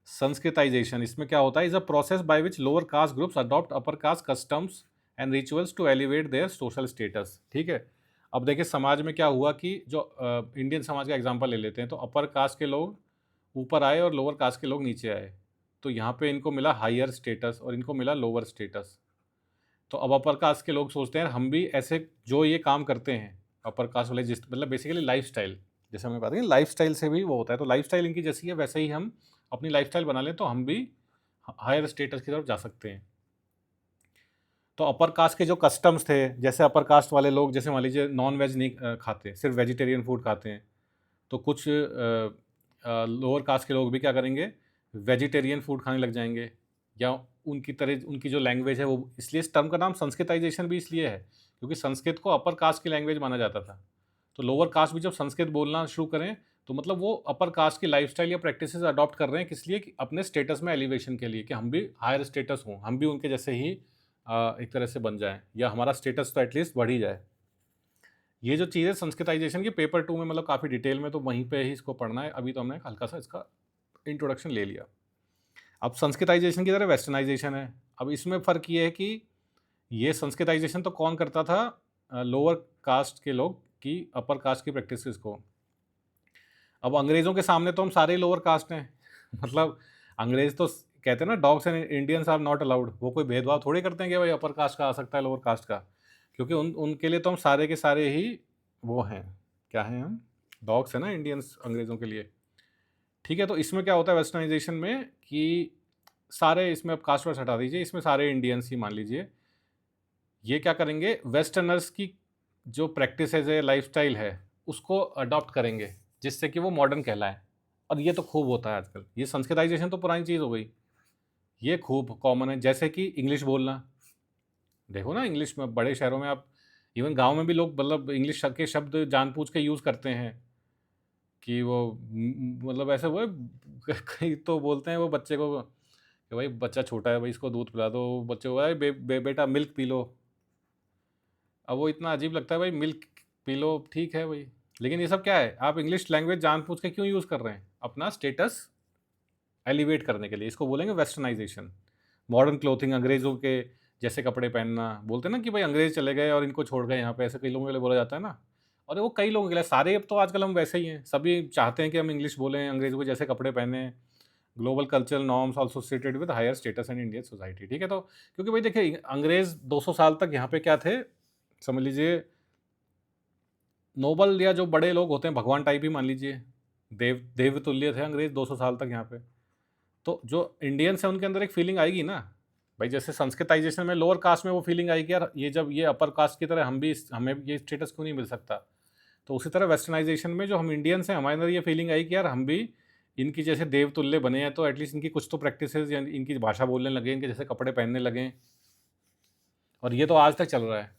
संस्कृताइजेशन। इसमें क्या होता है? Is a process by which lower caste groups adopt upper caste customs and rituals to elevate their social status. ठीक है, अब देखिए समाज में क्या हुआ कि जो इंडियन समाज का एग्जांपल ले लेते हैं, तो अपर कास्ट के लोग ऊपर आए और लोअर कास्ट के लोग नीचे आए, तो यहाँ पे इनको मिला हायर स्टेटस और इनको मिला लोअर स्टेटस। तो अब अपर कास्ट के लोग सोचते हैं हम भी ऐसे जो ये काम करते हैं अपर कास्ट वाले, जिस मतलब बेसिकली लाइफस्टाइल, जैसे हमें पता है लाइफस्टाइल से भी वो होता है, तो लाइफस्टाइल इनकी जैसी है वैसे ही हम अपनी लाइफस्टाइल बना लें तो हम भी हायर स्टेटस की तरफ जा सकते हैं। तो अपर कास्ट के जो कस्टम्स थे, जैसे अपर कास्ट वाले लोग जैसे मान लीजिए नॉन वेज नहीं खाते, सिर्फ वेजिटेरियन फूड खाते हैं, तो कुछ लोअर कास्ट के लोग भी क्या करेंगे, वेजिटेरियन फूड खाने लग जाएंगे, या उनकी तरह उनकी जो लैंग्वेज है वो, इसलिए इस टर्म का नाम संस्कृताइजेशन भी इसलिए है क्योंकि संस्कृत को अपर कास्ट की लैंग्वेज माना जाता था। तो लोअर कास्ट भी जब संस्कृत बोलना शुरू करें तो मतलब वो अपर कास्ट की लाइफस्टाइल या प्रैक्टिसेस अडॉप्ट कर रहे हैं, किस लिए? कि अपने स्टेटस में एलिवेशन के लिए, कि हम भी हायर स्टेटस हों, हम भी उनके जैसे ही एक तरह से बन जाएं, या हमारा स्टेटस तो एटलीस्ट बढ़ ही जाए। ये जो चीज़ है संस्कृताइजेशन की, पेपर 2 में मतलब काफ़ी डिटेल में, तो वहीं पे ही इसको पढ़ना है। अभी तो हमने हल्का सा इसका इंट्रोडक्शन ले लिया। अब संस्कृताइजेशन की तरह वेस्टर्नाइजेशन है। अब इसमें फ़र्क ये है कि ये संस्कृताइजेशन तो कौन करता था? लोअर कास्ट के लोग की अपर कास्ट की प्रैक्टिसेस को। अब अंग्रेज़ों के सामने तो हम सारे लोअर कास्ट हैं मतलब अंग्रेज़ तो कहते हैं ना dogs and Indians are not allowed, वो कोई भेदभाव थोड़ी करते हैं कि भाई अपर कास्ट का आ सकता है लोअर कास्ट का, क्योंकि उनके लिए तो हम सारे के सारे ही वो हैं, क्या हैं हम? डॉग्स हैं ना इंडियंस अंग्रेज़ों के लिए। ठीक है, तो इसमें क्या होता है वेस्टर्नाइजेशन में कि सारे, इसमें अब कास्ट वास्ट हटा दीजिए, इसमें सारे इंडियंस ही मान लीजिए, ये क्या करेंगे, वेस्टर्नर्स की जो प्रैक्टिसेस है, लाइफस्टाइल है, उसको अडॉप्ट करेंगे जिससे कि वो मॉडर्न कहलाए। और ये तो खूब होता है आजकल, ये संस्कृताइजेशन तो पुरानी चीज़ हो गई, ये खूब कॉमन है। जैसे कि इंग्लिश बोलना, देखो ना इंग्लिश में बड़े शहरों में आप, इवन गांव में भी लोग मतलब इंग्लिश के शब्द जानबूझ के यूज़ करते हैं कि वो मतलब ऐसे वो कई तो बोलते हैं वो बच्चे को कि भाई बच्चा छोटा है, भाई इसको दूध पिला दो, बच्चे को भाई बेटा मिल्क पी लो। अब वो इतना अजीब लगता है, भाई मिल्क पी लो ठीक है भाई, लेकिन ये सब क्या है? आप इंग्लिश लैंग्वेज जानबूझ के क्यों यूज़ कर रहे हैं? अपना स्टेटस एलिवेट करने के लिए, इसको बोलेंगे वेस्टर्नाइजेशन। मॉडर्न क्लोथिंग, अंग्रेज़ों के जैसे कपड़े पहनना, बोलते हैं ना कि भाई अंग्रेज़ चले गए और इनको छोड़ गए यहाँ पे, ऐसे कई लोगों के लिए बोला जाता है ना। और वो कई लोगों के लिए, सारे अब तो आजकल हम वैसे ही हैं, सभी चाहते हैं कि हम इंग्लिश बोलें, अंग्रेज़ों के जैसे कपड़े पहने। Global cultural norms also associated with higher status in Indian society. ठीक है, तो क्योंकि भाई देखिए अंग्रेज़ 200 साल तक यहाँ पे क्या थे, समझ लीजिए नोबल या जो बड़े लोग होते हैं भगवान टाइप ही मान लीजिए, देवतुल्य थे अंग्रेज़ 200 साल तक यहाँ पे। तो जो इंडियंस हैं उनके अंदर एक फीलिंग आएगी ना, भाई जैसे संस्कृताइजेशन में लोअर कास्ट में वो फीलिंग आई कि यार ये जब ये अपर कास्ट की तरह हम भी हमें ये स्टेटस क्यों नहीं मिल सकता। तो उसी तरह वेस्टर्नाइजेशन में जो हम इंडियंस हैं हमारे अंदर ये फीलिंग आई कि यार हम भी इनकी जैसे देवतुल्य बने हैं, तो एटलीस्ट इनकी कुछ तो प्रैक्टिसेस या इनकी भाषा बोलने लगे, इनके जैसे कपड़े पहनने लगे। और ये तो आज तक चल रहा है,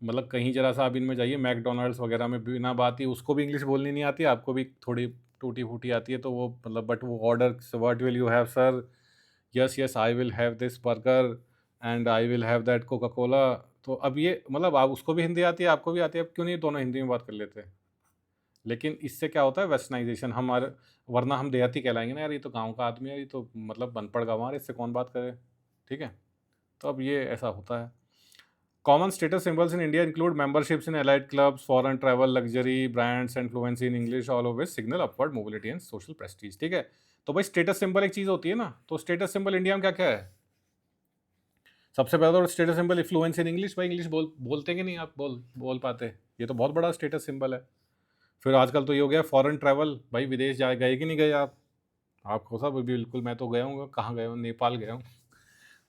मतलब कहीं जरा सा आप इनमें जाइए मैकडोनल्ड्स वगैरह में, बिना बात ही उसको भी इंग्लिश बोलनी नहीं आती, आपको भी थोड़ी टूटी फूटी आती है, तो वो मतलब बट वो order what will you have sir, yes yes I will have this burger and I will have that Coca Cola. तो अब ये मतलब आप उसको भी हिंदी आती है, आपको भी आती है, अब क्यों नहीं दोनों हिंदी में बात कर लेते हैं? लेकिन इससे क्या होता है वेस्टर्नाइजेशन, हमारे वरना हम देहाती कहलाएंगे ना, यार ये तो गांव का आदमी है, ये तो मतलब अनपढ़ गंवार है, इससे कौन बात करे, ठीक है। तो अब ये ऐसा होता है। Common status symbols in India include memberships in allied clubs, foreign travel, luxury brands and fluency in English, all of which signal upward mobility and social Prestige, ठीक है। तो भाई स्टेटस सिंबल एक चीज़ होती है ना, तो स्टेटस सिंबल इंडिया में क्या क्या है? सबसे पहले तो status symbol fluency in English, भाई इंग्लिश बोलते कि नहीं आप, बोल बोल पाते, ये तो बहुत बड़ा स्टेटस सिंबल है। फिर आजकल तो ये हो गया फॉरेन ट्रैवल, भाई विदेश जा गए कि नहीं गए आप? आपको सब बिल्कुल, मैं तो गया हूँ, कहाँ गया हूँ, नेपाल गया हूँ।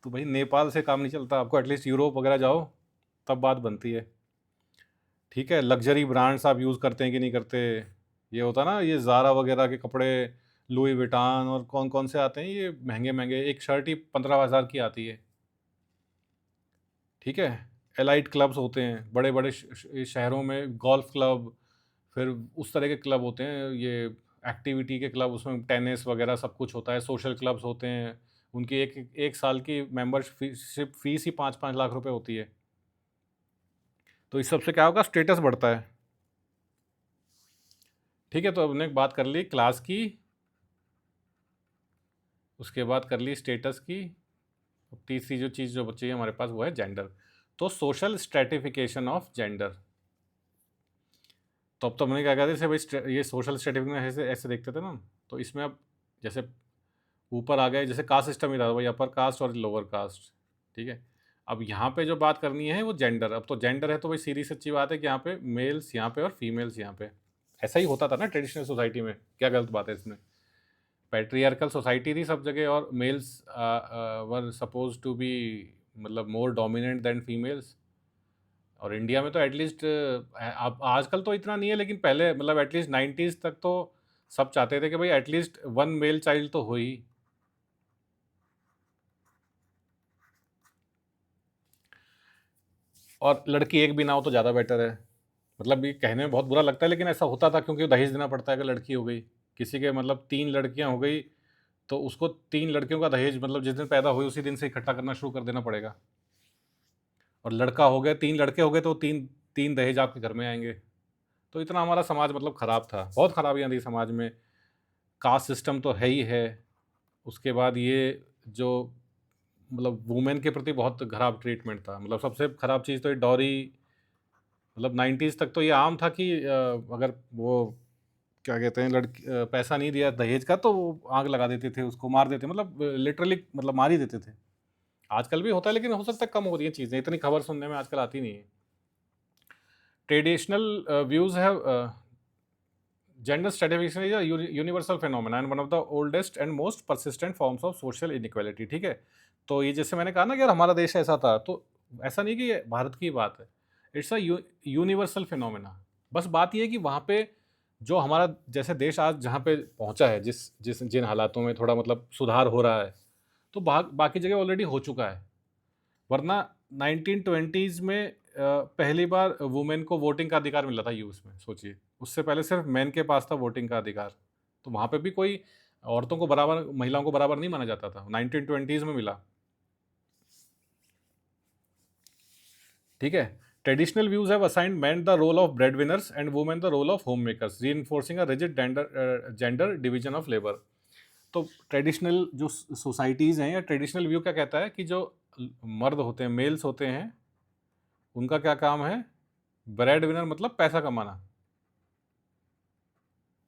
तो भाई नेपाल से काम नहीं चलता, आपको एटलीस्ट यूरोप वगैरह जाओ तब बात बनती है, ठीक है। लग्जरी ब्रांड्स आप यूज़ करते हैं कि नहीं करते? ये होता ना, ये ज़ारा वगैरह के कपड़े, लुई विटान और कौन कौन से आते हैं ये महंगे महंगे, एक शर्ट ही 15,000 की आती है, ठीक है। एलाइट क्लब्स होते हैं बड़े बड़े शहरों में, गोल्फ क्लब, फिर उस तरह के क्लब होते हैं, ये एक्टिविटी के क्लब, उसमें टेनिस वगैरह सब कुछ होता है। सोशल क्लब्स होते हैं, उनकी एक एक साल की मेंबरशिप फीस ही 5-5 लाख रुपए होती है। तो इस सबसे क्या होगा, स्टेटस बढ़ता है, ठीक है। तो हमने बात कर ली क्लास की, उसके बाद कर ली स्टेटस की, अब तीसरी जो चीज़ जो बची है हमारे पास वो है जेंडर। तो सोशल स्ट्रेटिफिकेशन ऑफ जेंडर। तो अब तो हमने क्या कहते थे भाई, ये सोशल स्ट्रेटिफिकेशन ऐसे ऐसे देखते थे ना, तो इसमें अब जैसे ऊपर आ गए, जैसे कास्ट सिस्टम ही था भाई, अपर कास्ट और लोअर कास्ट, ठीक है। अब यहाँ पे जो बात करनी है वो जेंडर। अब तो जेंडर है तो भाई सीधी सच्ची बात है कि यहाँ पे मेल्स यहाँ पे और फीमेल्स यहाँ पे, ऐसा ही होता था ना ट्रेडिशनल सोसाइटी में, क्या गलत बात है इसमें? पैट्रियार्कल सोसाइटी थी सब जगह, और males were suppose to be मतलब मोर डोमिनेंट देन फीमेल्स। और इंडिया में तो एटलीस्ट अब आजकल तो इतना नहीं है, लेकिन पहले मतलब एटलीस्ट 90s तक तो सब चाहते थे कि भाई एटलीस्ट वन मेल चाइल्ड तो हो ही। और लड़की एक भी ना हो तो ज़्यादा बेटर है, मतलब ये कहने में बहुत बुरा लगता है लेकिन ऐसा होता था, क्योंकि दहेज देना पड़ता है अगर लड़की हो गई किसी के, मतलब 3 लड़कियां हो गई तो उसको 3 लड़कियों का दहेज, मतलब जिस दिन पैदा हुई उसी दिन से इकट्ठा करना शुरू कर देना पड़ेगा। और लड़का हो गया, 3 लड़के हो गए तो तीन तीन दहेज आपके घर में आएंगे। तो इतना हमारा समाज मतलब ख़राब था, बहुत खराबियाँ थी समाज में। कास्ट सिस्टम तो है ही है, उसके बाद ये जो मतलब वुमेन के प्रति बहुत खराब ट्रीटमेंट था, मतलब सबसे ख़राब चीज़ तो ये डॉरी। मतलब 90s तक तो ये आम था कि अगर वो क्या कहते हैं लड़की पैसा नहीं दिया दहेज का तो वो आग लगा देते थे, उसको मार देते, मतलब लिटरली मतलब मार ही देते थे। आजकल भी होता है लेकिन हो सकता है कम हो रही है चीज़ें, इतनी खबर सुनने में आजकल आती नहीं है। Traditional views have gender stratification is a universal phenomena and one of the oldest and most persistent forms of social inequality, ठीक है। तो ये जैसे मैंने कहा ना कि यार हमारा देश ऐसा था, तो ऐसा नहीं कि ये भारत की बात है, इट्स अ यूनिवर्सल फिनोमेना। बस बात ये है कि वहाँ पे जो हमारा जैसे देश आज जहाँ पे पहुँचा है, जिस जिस जिन हालातों में थोड़ा मतलब सुधार हो रहा है, तो बाकी जगह ऑलरेडी हो चुका है। वरना 1920s में पहली बार वुमेन को वोटिंग का अधिकार मिला था यूएस में, सोचिए। उससे पहले सिर्फ मेन के पास था वोटिंग का अधिकार, तो वहाँ पे भी कोई औरतों को बराबर, महिलाओं को बराबर नहीं माना जाता था, 1920s में मिला, ठीक है। Traditional views have assigned men the role of bread winners and women the role of home makers, reinforcing a rigid gender division of labour. तो ट्रेडिशनल जो सोसाइटीज़ हैं या ट्रेडिशनल व्यू क्या कहता है कि जो मर्द होते हैं, मेल्स होते हैं, उनका क्या काम है? ब्रेड विनर मतलब पैसा कमाना।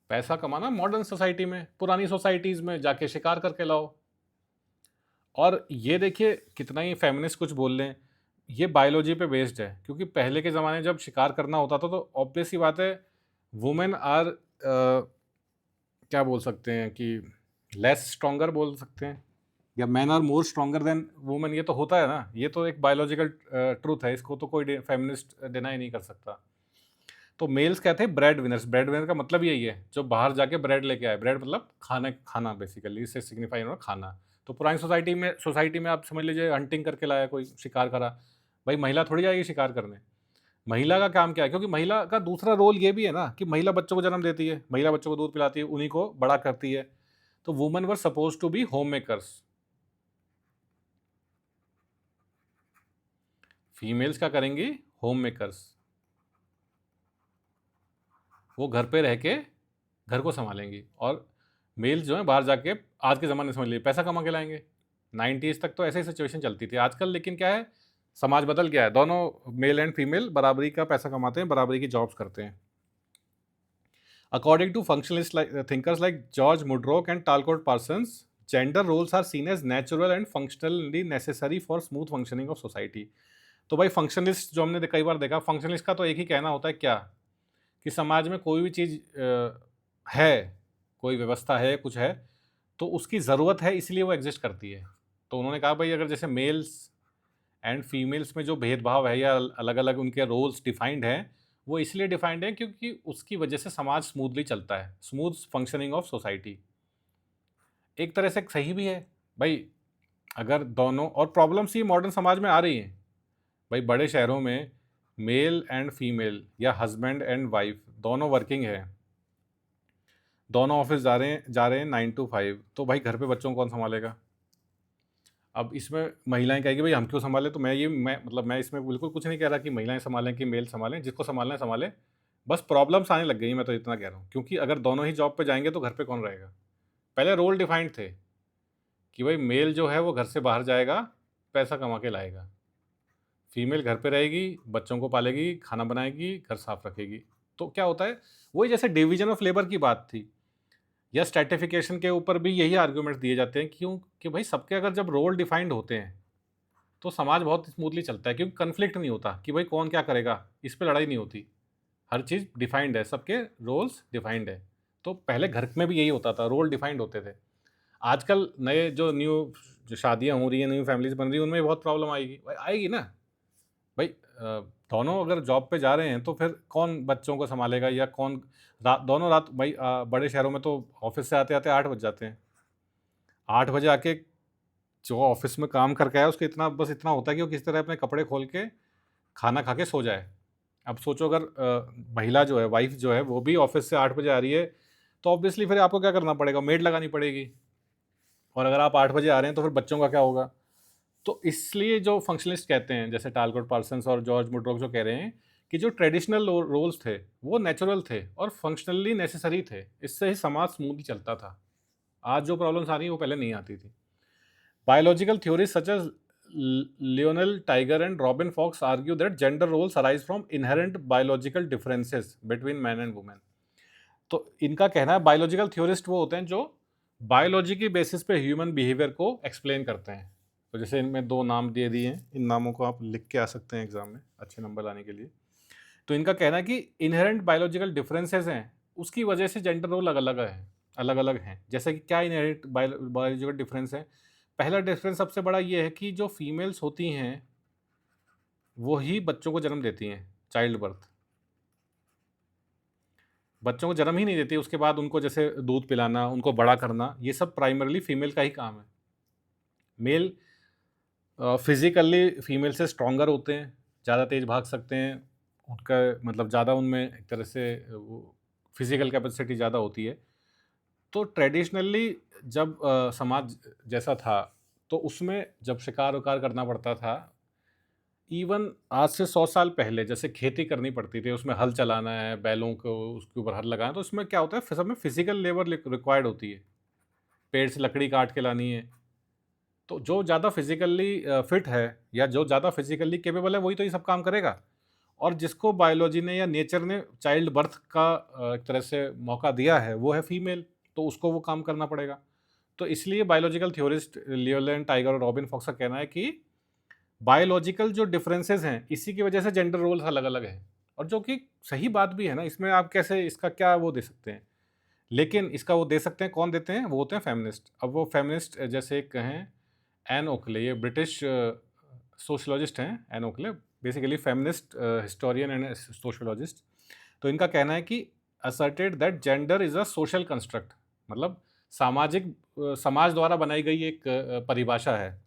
पैसा कमाना मॉडर्न सोसाइटी में, पुरानी सोसाइटीज़ में जाके शिकार करके लाओ। और ये देखिए कितना ही फेमिनिस्ट कुछ बोल लें, ये बायोलॉजी पे बेस्ड है, क्योंकि पहले के ज़माने में जब शिकार करना होता था तो ऑब्वियस सी बात है वुमेन आर क्या बोल सकते हैं कि लेस स्ट्रॉन्गर बोल सकते हैं, या man are more stronger than women, ये तो होता है ना, ये तो एक बायोलॉजिकल ट्रूथ है, इसको तो कोई फेमिनिस्ट डिनाई नहीं कर सकता। तो मेल्स कहते हैं ब्रेड विनर्स, ब्रेड विनर का मतलब यही है जो बाहर जाके ब्रेड लेके आए, ब्रेड मतलब खाना, खाना बेसिकली इससे सिग्निफाई हो रहा है खाना। तो पुरानी सोसाइटी में आप समझ लीजिए हंटिंग करके लाया, कोई शिकार करा, भाई महिला थोड़ी जाएगी शिकार करने। महिला का काम क्या है, क्योंकि महिला का दूसरा रोल ये भी है ना कि महिला बच्चों को जन्म देती है, महिला बच्चों को दूध पिलाती है, उन्हीं को बड़ा करती है। तो women were suppose to be home makers, females क्या करेंगी, होम मेकर्स, वो घर पे रह के घर को संभालेंगी, और मेल्स जो हैं बाहर जाके आज के ज़माने में समझ लीजिए पैसा कमा के लाएंगे। 90s तक तो ऐसे ही सिचुएशन चलती थी। आजकल लेकिन क्या है, समाज बदल गया है, दोनों मेल एंड फीमेल बराबरी का पैसा कमाते हैं, बराबरी की जॉब्स करते हैं। According to thinkers like George Mudrock and Talcott Parsons, gender roles are seen as natural and functionally necessary for smooth functioning of society. तो भाई फंक्शनलिस्ट जो हमने कई बार देखा, फंक्शनलिस्ट का तो एक ही कहना होता है क्या, कि समाज में कोई भी चीज़ है, कोई व्यवस्था है, कुछ है, तो उसकी ज़रूरत है इसलिए वो एग्जिस्ट करती है। तो उन्होंने कहा भाई अगर जैसे मेल्स एंड फीमेल्स में जो भेदभाव है या अलग अलग उनके रोल्स डिफाइंड हैं, वो इसलिए डिफाइंड है क्योंकि उसकी वजह से समाज स्मूथली चलता है, स्मूथ फंक्शनिंग ऑफ सोसाइटी। एक तरह से सही भी है भाई, अगर दोनों, और प्रॉब्लम्स ही मॉडर्न समाज में आ रही हैं भाई। बड़े शहरों में मेल एंड फीमेल या हस्बैंड एंड वाइफ दोनों वर्किंग है, दोनों ऑफिस जा रहे हैं 9 to 5, तो भाई घर पे बच्चों को कौन संभालेगा। अब इसमें महिलाएं कहेगी भाई हम क्यों संभालें, तो मैं इसमें बिल्कुल कुछ नहीं कह रहा कि महिलाएं संभालें कि मेल संभालें, जिसको संभालना है संभालें, बस प्रॉब्लम्स आने लग गई हैं, मैं तो इतना कह रहा हूँ। क्योंकि अगर दोनों ही जॉब पे जाएंगे तो घर पे कौन रहेगा। पहले रोल डिफाइंड थे कि भाई मेल जो है वो घर से बाहर जाएगा, पैसा कमा के लाएगा, फीमेल घर पे रहेगी, बच्चों को पालेगी, खाना बनाएगी, घर साफ रखेगी। तो क्या होता है, वही जैसे डिवीजन ऑफ लेबर की बात थी, या स्ट्रैटिफिकेशन के ऊपर भी यही आर्ग्यूमेंट दिए जाते हैं, क्यों कि भाई सबके अगर जब रोल डिफाइंड होते हैं तो समाज बहुत स्मूथली चलता है, क्योंकि कन्फ्लिक्ट नहीं होता कि भाई कौन क्या करेगा, इस पे लड़ाई नहीं होती, हर चीज़ डिफाइंड है, सबके रोल्स डिफाइंड है। तो पहले घर में भी यही होता था, रोल डिफाइंड होते थे। आजकल नए जो शादियाँ हो रही हैं, न्यू फैमिलीज बन रही हैं, उनमें बहुत प्रॉब्लम आएगी, आएगी ना भाई। दोनों अगर जॉब पे जा रहे हैं तो फिर कौन बच्चों को संभालेगा, या कौन दोनों रात भाई, बड़े शहरों में तो ऑफिस से आते आते 8 बज जाते हैं। 8 बजे आके जो ऑफिस में काम करके आया उसको बस इतना होता है कि वो किस तरह अपने कपड़े खोल के खाना खा के सो जाए। अब सोचो अगर महिला जो है, वाइफ जो है, वो भी ऑफिस से 8 बजे आ रही है, तो ऑब्वियसली फिर आपको क्या करना पड़ेगा, मेड लगानी पड़ेगी। और अगर आप 8 बजे आ रहे हैं तो फिर बच्चों का क्या होगा। तो इसलिए जो फंक्शनलिस्ट कहते हैं, जैसे टालकोट पार्सन्स और जॉर्ज मुड्रोक जो कह रहे हैं कि जो ट्रेडिशनल रोल्स थे वो नेचुरल थे और फंक्शनली नेसेसरी थे, इससे ही समाज स्मूथली चलता था। आज जो प्रॉब्लम्स आ रही हैं वो पहले नहीं आती थी। Biological theories such as Lionel Tiger and Robin Fox argue that gender roles arise from inherent biological differences between man and women. तो इनका कहना है, बायोलॉजिकल थ्योरिस्ट वो होते हैं जो बायोलॉजी की बेसिस पे ह्यूमन बिहेवियर को एक्सप्लेन करते हैं। तो जैसे इनमें 2 नाम दे दिए हैं, इन नामों को आप लिख के आ सकते हैं एग्जाम में अच्छे नंबर लाने के लिए। तो इनका कहना है कि इनहेरेंट बायोलॉजिकल डिफरेंसेस हैं, उसकी वजह से जेंडर रोल अलग अलग हैं। जैसे कि क्या इनहेरेंट बायोलॉजिकल डिफरेंस है। पहला डिफरेंस सबसे बड़ा ये है कि जो फीमेल्स होती हैं वो ही बच्चों को जन्म देती हैं, चाइल्ड बर्थ, बच्चों को जन्म ही नहीं देती, उसके बाद उनको जैसे दूध पिलाना, उनको बड़ा करना, ये सब प्राइमरली फीमेल का ही काम है। मेल फिजिकली फीमेल से स्ट्रॉन्गर होते हैं, ज़्यादा तेज भाग सकते हैं, उनका मतलब ज़्यादा उनमें एक तरह से वो फिजिकल कैपेसिटी ज़्यादा होती है। तो ट्रेडिशनली जब समाज जैसा था तो उसमें जब शिकार उकार करना पड़ता था, इवन आज से 100 साल पहले जैसे खेती करनी पड़ती थी, उसमें हल चलाना है, बैलों को उसके ऊपर हल लगाना, तो उसमें क्या होता है, सब में फिजिकल लेबर रिक्वायर्ड होती है, पेड़ से लकड़ी काट के लानी है। तो जो ज़्यादा फिजिकली फिट है या जो ज़्यादा फिजिकली केपेबल है वही तो ये सब काम करेगा। और जिसको बायोलॉजी ने या नेचर ने चाइल्ड बर्थ का एक तरह से मौका दिया है वो है फीमेल, तो उसको वो काम करना पड़ेगा। तो इसलिए बायोलॉजिकल थ्योरिस्ट लियोनेल टाइगर और रॉबिन फॉक्स का कहना है कि बायोलॉजिकल जो डिफरेंसेस हैं इसी की वजह से जेंडर रोल्स अलग अलग हैं, और जो कि सही बात भी है ना, इसमें आप कैसे इसका क्या वो दे सकते हैं। लेकिन इसका वो दे सकते हैं, कौन देते हैं, वो होते हैं फेमिनिस्ट। अब वो फेमिनिस्ट जैसे एक कहें एन ओकले, ये ब्रिटिश सोशलॉजिस्ट हैं। Ann Oakley basically feminist historian and sociologist. तो इनका कहना है कि asserted that gender is a social construct, मतलब समाज द्वारा बनाई गई एक परिभाषा है।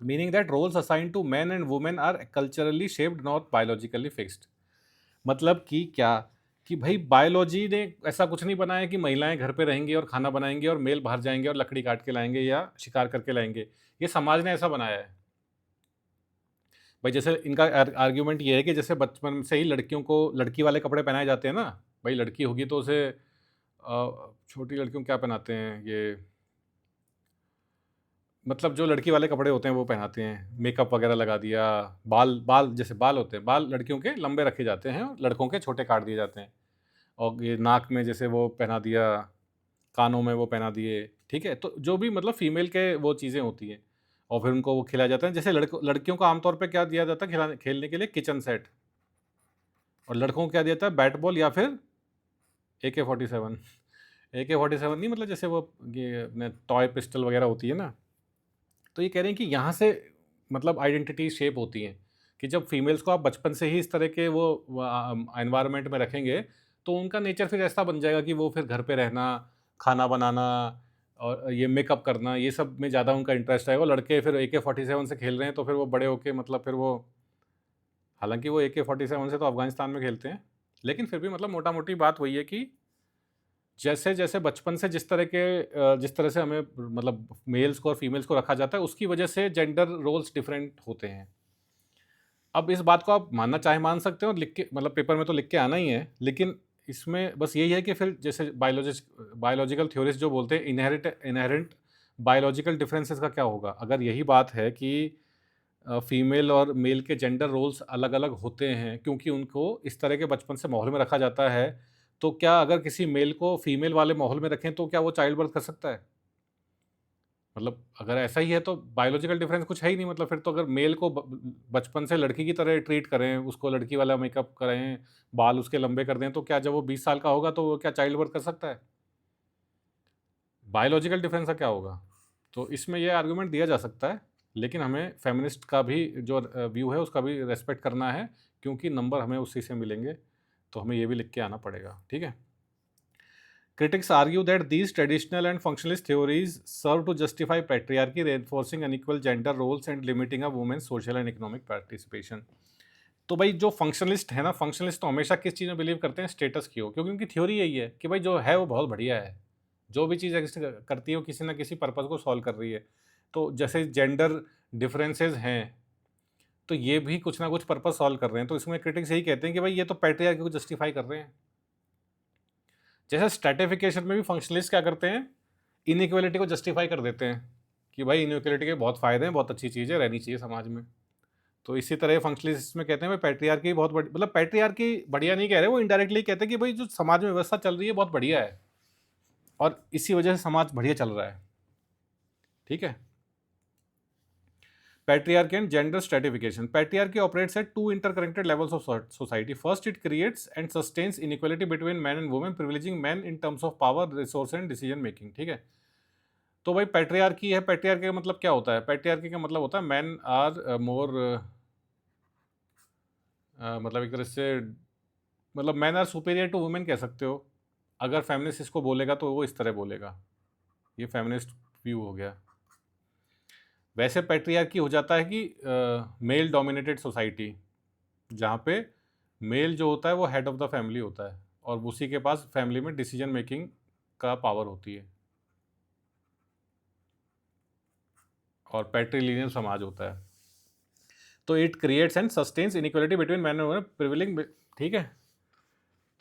Meaning that roles assigned to man and women are culturally shaped not biologically fixed. मतलब कि क्या, कि भाई बायोलॉजी ने ऐसा कुछ नहीं बनाया कि महिलाएं घर पे रहेंगी और खाना बनाएंगी और मेल बाहर जाएंगे और लकड़ी काट के लाएंगे या शिकार करके लाएंगे। ये समाज ने ऐसा बनाया है। भाई जैसे इनका आर्ग्यूमेंट ये है कि जैसे बचपन से ही लड़कियों को लड़की वाले कपड़े पहनाए जाते हैं ना, भाई लड़की होगी तो उसे छोटी लड़कियों को क्या पहनाते हैं ये, मतलब जो लड़की वाले कपड़े होते हैं वो पहनाते हैं, मेकअप वगैरह लगा दिया, बाल बाल जैसे बाल होते हैं, बाल लड़कियों के लंबे रखे जाते हैं और लड़कों के छोटे काट दिए जाते हैं, और ये नाक में जैसे वो पहना दिया, कानों में वो पहना दिए, ठीक है। तो जो भी मतलब फीमेल के वो चीज़ें होती हैं, और फिर उनको वो खिलाया जाता है। जैसे लड़कियों को आमतौर पे क्या दिया जाता है खिलाने खेलने के लिए, किचन सेट, और लड़कों को क्या दिया जाता है, बैट बॉल या फिर AK-47। AK-47 नहीं, मतलब जैसे वो ये अपने टॉय पिस्टल वगैरह होती है ना। तो ये कह रहे हैं कि यहाँ से मतलब आइडेंटिटी शेप होती हैं, कि जब फीमेल्स को आप बचपन से ही इस तरह के वो एनवायरनमेंट में रखेंगे, तो उनका नेचर फिर ऐसा बन जाएगा कि वो फिर घर पे रहना, खाना बनाना और ये मेकअप करना, ये सब में ज़्यादा उनका इंटरेस्ट आएगा। लड़के फिर AK-47 से खेल रहे हैं तो फिर वो बड़े होके मतलब फिर वो, हालांकि वो AK-47 से तो अफगानिस्तान में खेलते हैं, लेकिन फिर भी मतलब मोटा मोटी बात वही है कि जैसे जैसे बचपन से जिस तरह से हमें मतलब मेल्स को और फीमेल्स को रखा जाता है, उसकी वजह से जेंडर रोल्स डिफरेंट होते हैं। अब इस बात को आप मानना चाहे मान सकते हो, और लिख के मतलब पेपर में तो लिख के आना ही है, लेकिन इसमें बस यही है कि फिर जैसे बायोलॉजिकल थ्योरिस्ट जो बोलते हैं इनहेरेंट बायोलॉजिकल डिफरेंसेस का क्या होगा, अगर यही बात है कि फीमेल और मेल के जेंडर रोल्स अलग अलग होते हैं क्योंकि उनको इस तरह के बचपन से माहौल में रखा जाता है, तो क्या अगर किसी मेल को फीमेल वाले माहौल में रखें तो क्या वो चाइल्ड बर्थ कर सकता है? मतलब अगर ऐसा ही है तो बायोलॉजिकल डिफरेंस कुछ है ही नहीं। मतलब फिर तो अगर मेल को बचपन से लड़की की तरह ट्रीट करें, उसको लड़की वाला मेकअप करें, बाल उसके लंबे कर दें, तो क्या जब वो 20 साल का होगा तो वो क्या चाइल्ड बर्थ कर सकता है? बायोलॉजिकल डिफरेंस का क्या होगा? तो इसमें ये आर्गुमेंट दिया जा सकता है, लेकिन हमें फेमिनिस्ट का भी जो व्यू है उसका भी रेस्पेक्ट करना है, क्योंकि नंबर हमें उसी से मिलेंगे, तो हमें ये भी लिख के आना पड़ेगा, ठीक है। Critics argue that these traditional and functionalist theories serve to justify patriarchy, reinforcing unequal gender roles and limiting a woman's social and economic participation. तो भाई जो फंक्शनलिस्ट है ना, फंक्शनलिस्ट तो हमेशा किस चीज़ में बिलीव करते हैं, स्टेटस की हो, क्योंकि उनकी थ्योरी यही है कि भाई जो है वो बहुत बढ़िया है, जो भी चीज़ एग्जिस्ट करती है वो किसी ना किसी पर्पज़ को सॉल्व कर रही है। तो जैसे जेंडर डिफरेंसेस हैं, तो ये भी कुछ ना कुछ पर्पज़ सॉल्व कर रहे हैं। तो इसमें क्रिटिक्स यही कहते हैं कि भाई ये तो पैट्रियार्की को जस्टिफाई कर रहे हैं। जैसे स्ट्रैटिफिकेशन में भी फंक्शनलिस्ट क्या करते हैं, इनइक्वालिटी को जस्टिफाई कर देते हैं कि भाई इनइक्वालिटी के बहुत फ़ायदे हैं, बहुत अच्छी चीज़ है, रहनी चाहिए समाज में। तो इसी तरह फंक्शनलिस्ट में कहते हैं भाई पैट्रियार्की बहुत बड़ी, मतलब पैट्रियार्की बढ़िया नहीं कह रहे, वो इनडायरेक्टली कहते हैं कि भाई जो समाज में व्यवस्था चल रही है बहुत बढ़िया है, और इसी वजह से समाज बढ़िया चल रहा है, ठीक है। Patriarchy and gender stratification. Patriarchy operates at two interconnected levels of society. First, it creates and sustains inequality between men and women, privileging men in terms of power, resource and decision making. ठीक है। तो भाई पैट्रियार्की है, पैट्रियार्की का मतलब क्या होता है? पैट्रियार्की का मतलब होता है मैन आर मोर, मतलब एक तरह से मतलब man are superior to women कह सकते हो। अगर फेमिनिस्ट इसको बोलेगा तो वो इस तरह बोलेगा, ये फेमिनिस्ट व्यू हो गया। वैसे पैट्रियार्की हो जाता है कि मेल डोमिनेटेड सोसाइटी, जहाँ पे मेल जो होता है वो हेड ऑफ द फैमिली होता है, और उसी के पास फैमिली में डिसीजन मेकिंग का पावर होती है, और पैट्रिलिनियल समाज होता है। तो it creates and sustains inequality between man and women prevailing, ठीक है।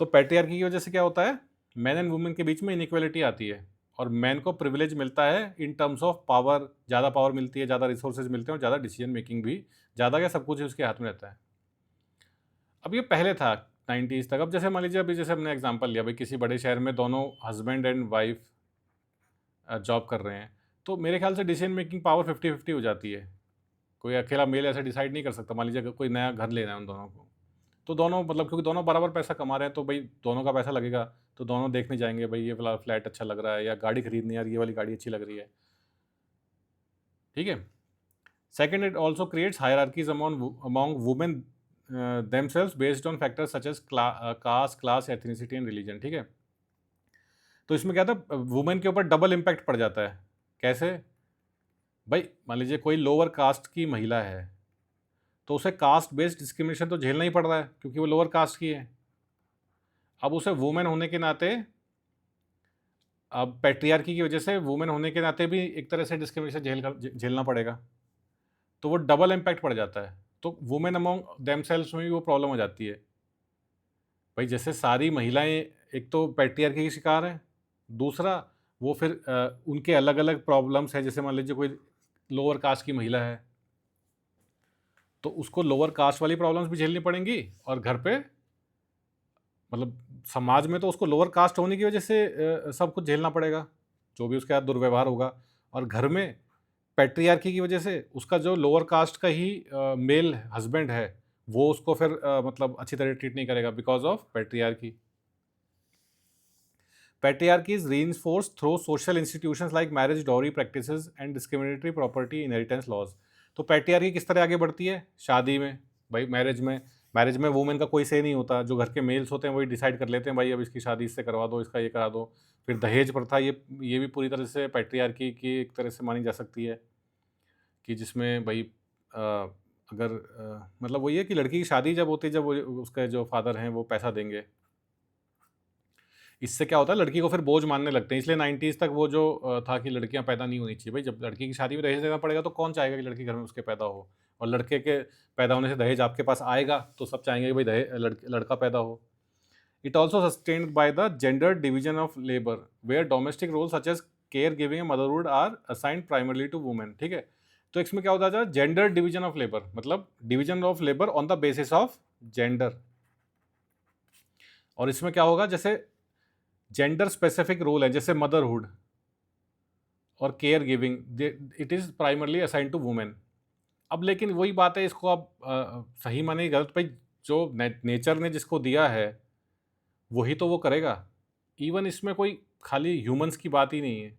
तो पैट्रियार्की की वजह से क्या होता है, मैन एंड वुमेन के बीच में इनइक्वालिटी आती है, और मैन को प्रिविलेज मिलता है इन टर्म्स ऑफ पावर, ज़्यादा पावर मिलती है, ज़्यादा रिसोर्सेज मिलते हैं, और ज़्यादा डिसीजन मेकिंग भी, ज़्यादा क्या सब कुछ उसके हाथ में रहता है। अब ये पहले था 90s तक। अब जैसे मान लीजिए अभी जैसे हमने एग्जांपल लिया भाई, किसी बड़े शहर में दोनों हस्बैंड एंड वाइफ जॉब कर रहे हैं, तो मेरे ख्याल से डिसीजन मेकिंग पावर 50-50 हो जाती है। कोई अकेला मेल ऐसे डिसाइड नहीं कर सकता। मान लीजिए अगर कोई नया घर लेना है उन दोनों को, तो दोनों मतलब क्योंकि दोनों बराबर पैसा कमा रहे हैं, तो भाई दोनों का पैसा लगेगा, तो दोनों देखने जाएंगे भाई ये वाला फ्लैट अच्छा लग रहा है, या गाड़ी खरीदनी है यार ये वाली गाड़ी अच्छी लग रही है, ठीक है। Second, it also creates hierarchies among women themselves based on factors such as caste, class, ethnicity and religion, ठीक है। तो इसमें क्या था, वुमेन के ऊपर डबल इम्पैक्ट पड़ जाता है। कैसे? भाई मान लीजिए कोई लोअर कास्ट की महिला है, तो उसे कास्ट बेस्ड डिस्क्रिमिनेशन तो झेलना ही पड़ रहा है क्योंकि वो लोअर कास्ट की है। अब उसे वुमेन होने के नाते, अब पैट्रियार्की की वजह से वुमेन होने के नाते भी एक तरह से डिस्क्रिमिनेशन झेलना पड़ेगा, तो वो डबल इम्पैक्ट पड़ जाता है। तो वुमेन अमॉन्ग देमसेल्व्स में भी वो प्रॉब्लम हो जाती है। भाई जैसे सारी महिलाएं एक तो पैट्रियार्की की शिकार हैं, दूसरा वो फिर उनके अलग अलग प्रॉब्लम्स हैं। जैसे मान लीजिए कोई लोअर कास्ट की महिला है तो उसको लोअर कास्ट वाली प्रॉब्लम्स भी झेलनी पड़ेंगी, और घर पे मतलब समाज में तो उसको लोअर कास्ट होने की वजह से सब कुछ झेलना पड़ेगा, जो भी उसके साथ दुर्व्यवहार होगा। और घर में पैट्रियार्की की वजह से उसका जो लोअर कास्ट का ही मेल हस्बैंड है वो उसको फिर मतलब अच्छी तरह ट्रीट नहीं करेगा because of patriarchy. Patriarchy is reinforced through social institutions like marriage, dowry practices and discriminatory property inheritance laws. तो पैट्रियार्की किस तरह आगे बढ़ती है? शादी में, भाई मैरिज में वुमेन का कोई से नहीं होता, जो घर के मेल्स होते हैं वही डिसाइड कर लेते हैं, भाई अब इसकी शादी इससे करवा दो, इसका ये करा दो। फिर दहेज प्रथा, ये भी पूरी तरह से पैट्रियार्की की एक तरह से मानी जा सकती है, कि जिसमें भाई अगर मतलब वही है कि लड़की की शादी जब होती है, जब वो उसके जो फादर हैं वो पैसा देंगे, इससे क्या होता है लड़की को फिर बोझ मानने लगते हैं। इसलिए 90s तक वो जो था कि लड़कियां पैदा नहीं होनी चाहिए। भाई जब लड़की की शादी में दहेज देना पड़ेगा तो कौन चाहेगा कि लड़की घर में उसके पैदा हो, और लड़के के पैदा होने से दहेज आपके पास आएगा तो सब चाहेंगे कि भाई लड़का पैदा हो। It also sustained by the gender division of labour where domestic role such as care giving and motherhood are assigned primarily to women. ठीक है, तो इसमें क्या होता है? जेंडर डिवीजन ऑफ लेबर मतलब division of labour on the basis of gender. और इसमें क्या होगा? जैसे जेंडर स्पेसिफिक रोल है जैसे मदरहुड और care giving, it is primarily assign to women. अब लेकिन वही बात है, इसको आप सही माने गलत, भाई जो नेचर ने जिसको दिया है वही तो वो करेगा। इवन इसमें कोई खाली ह्यूमंस की बात ही नहीं है,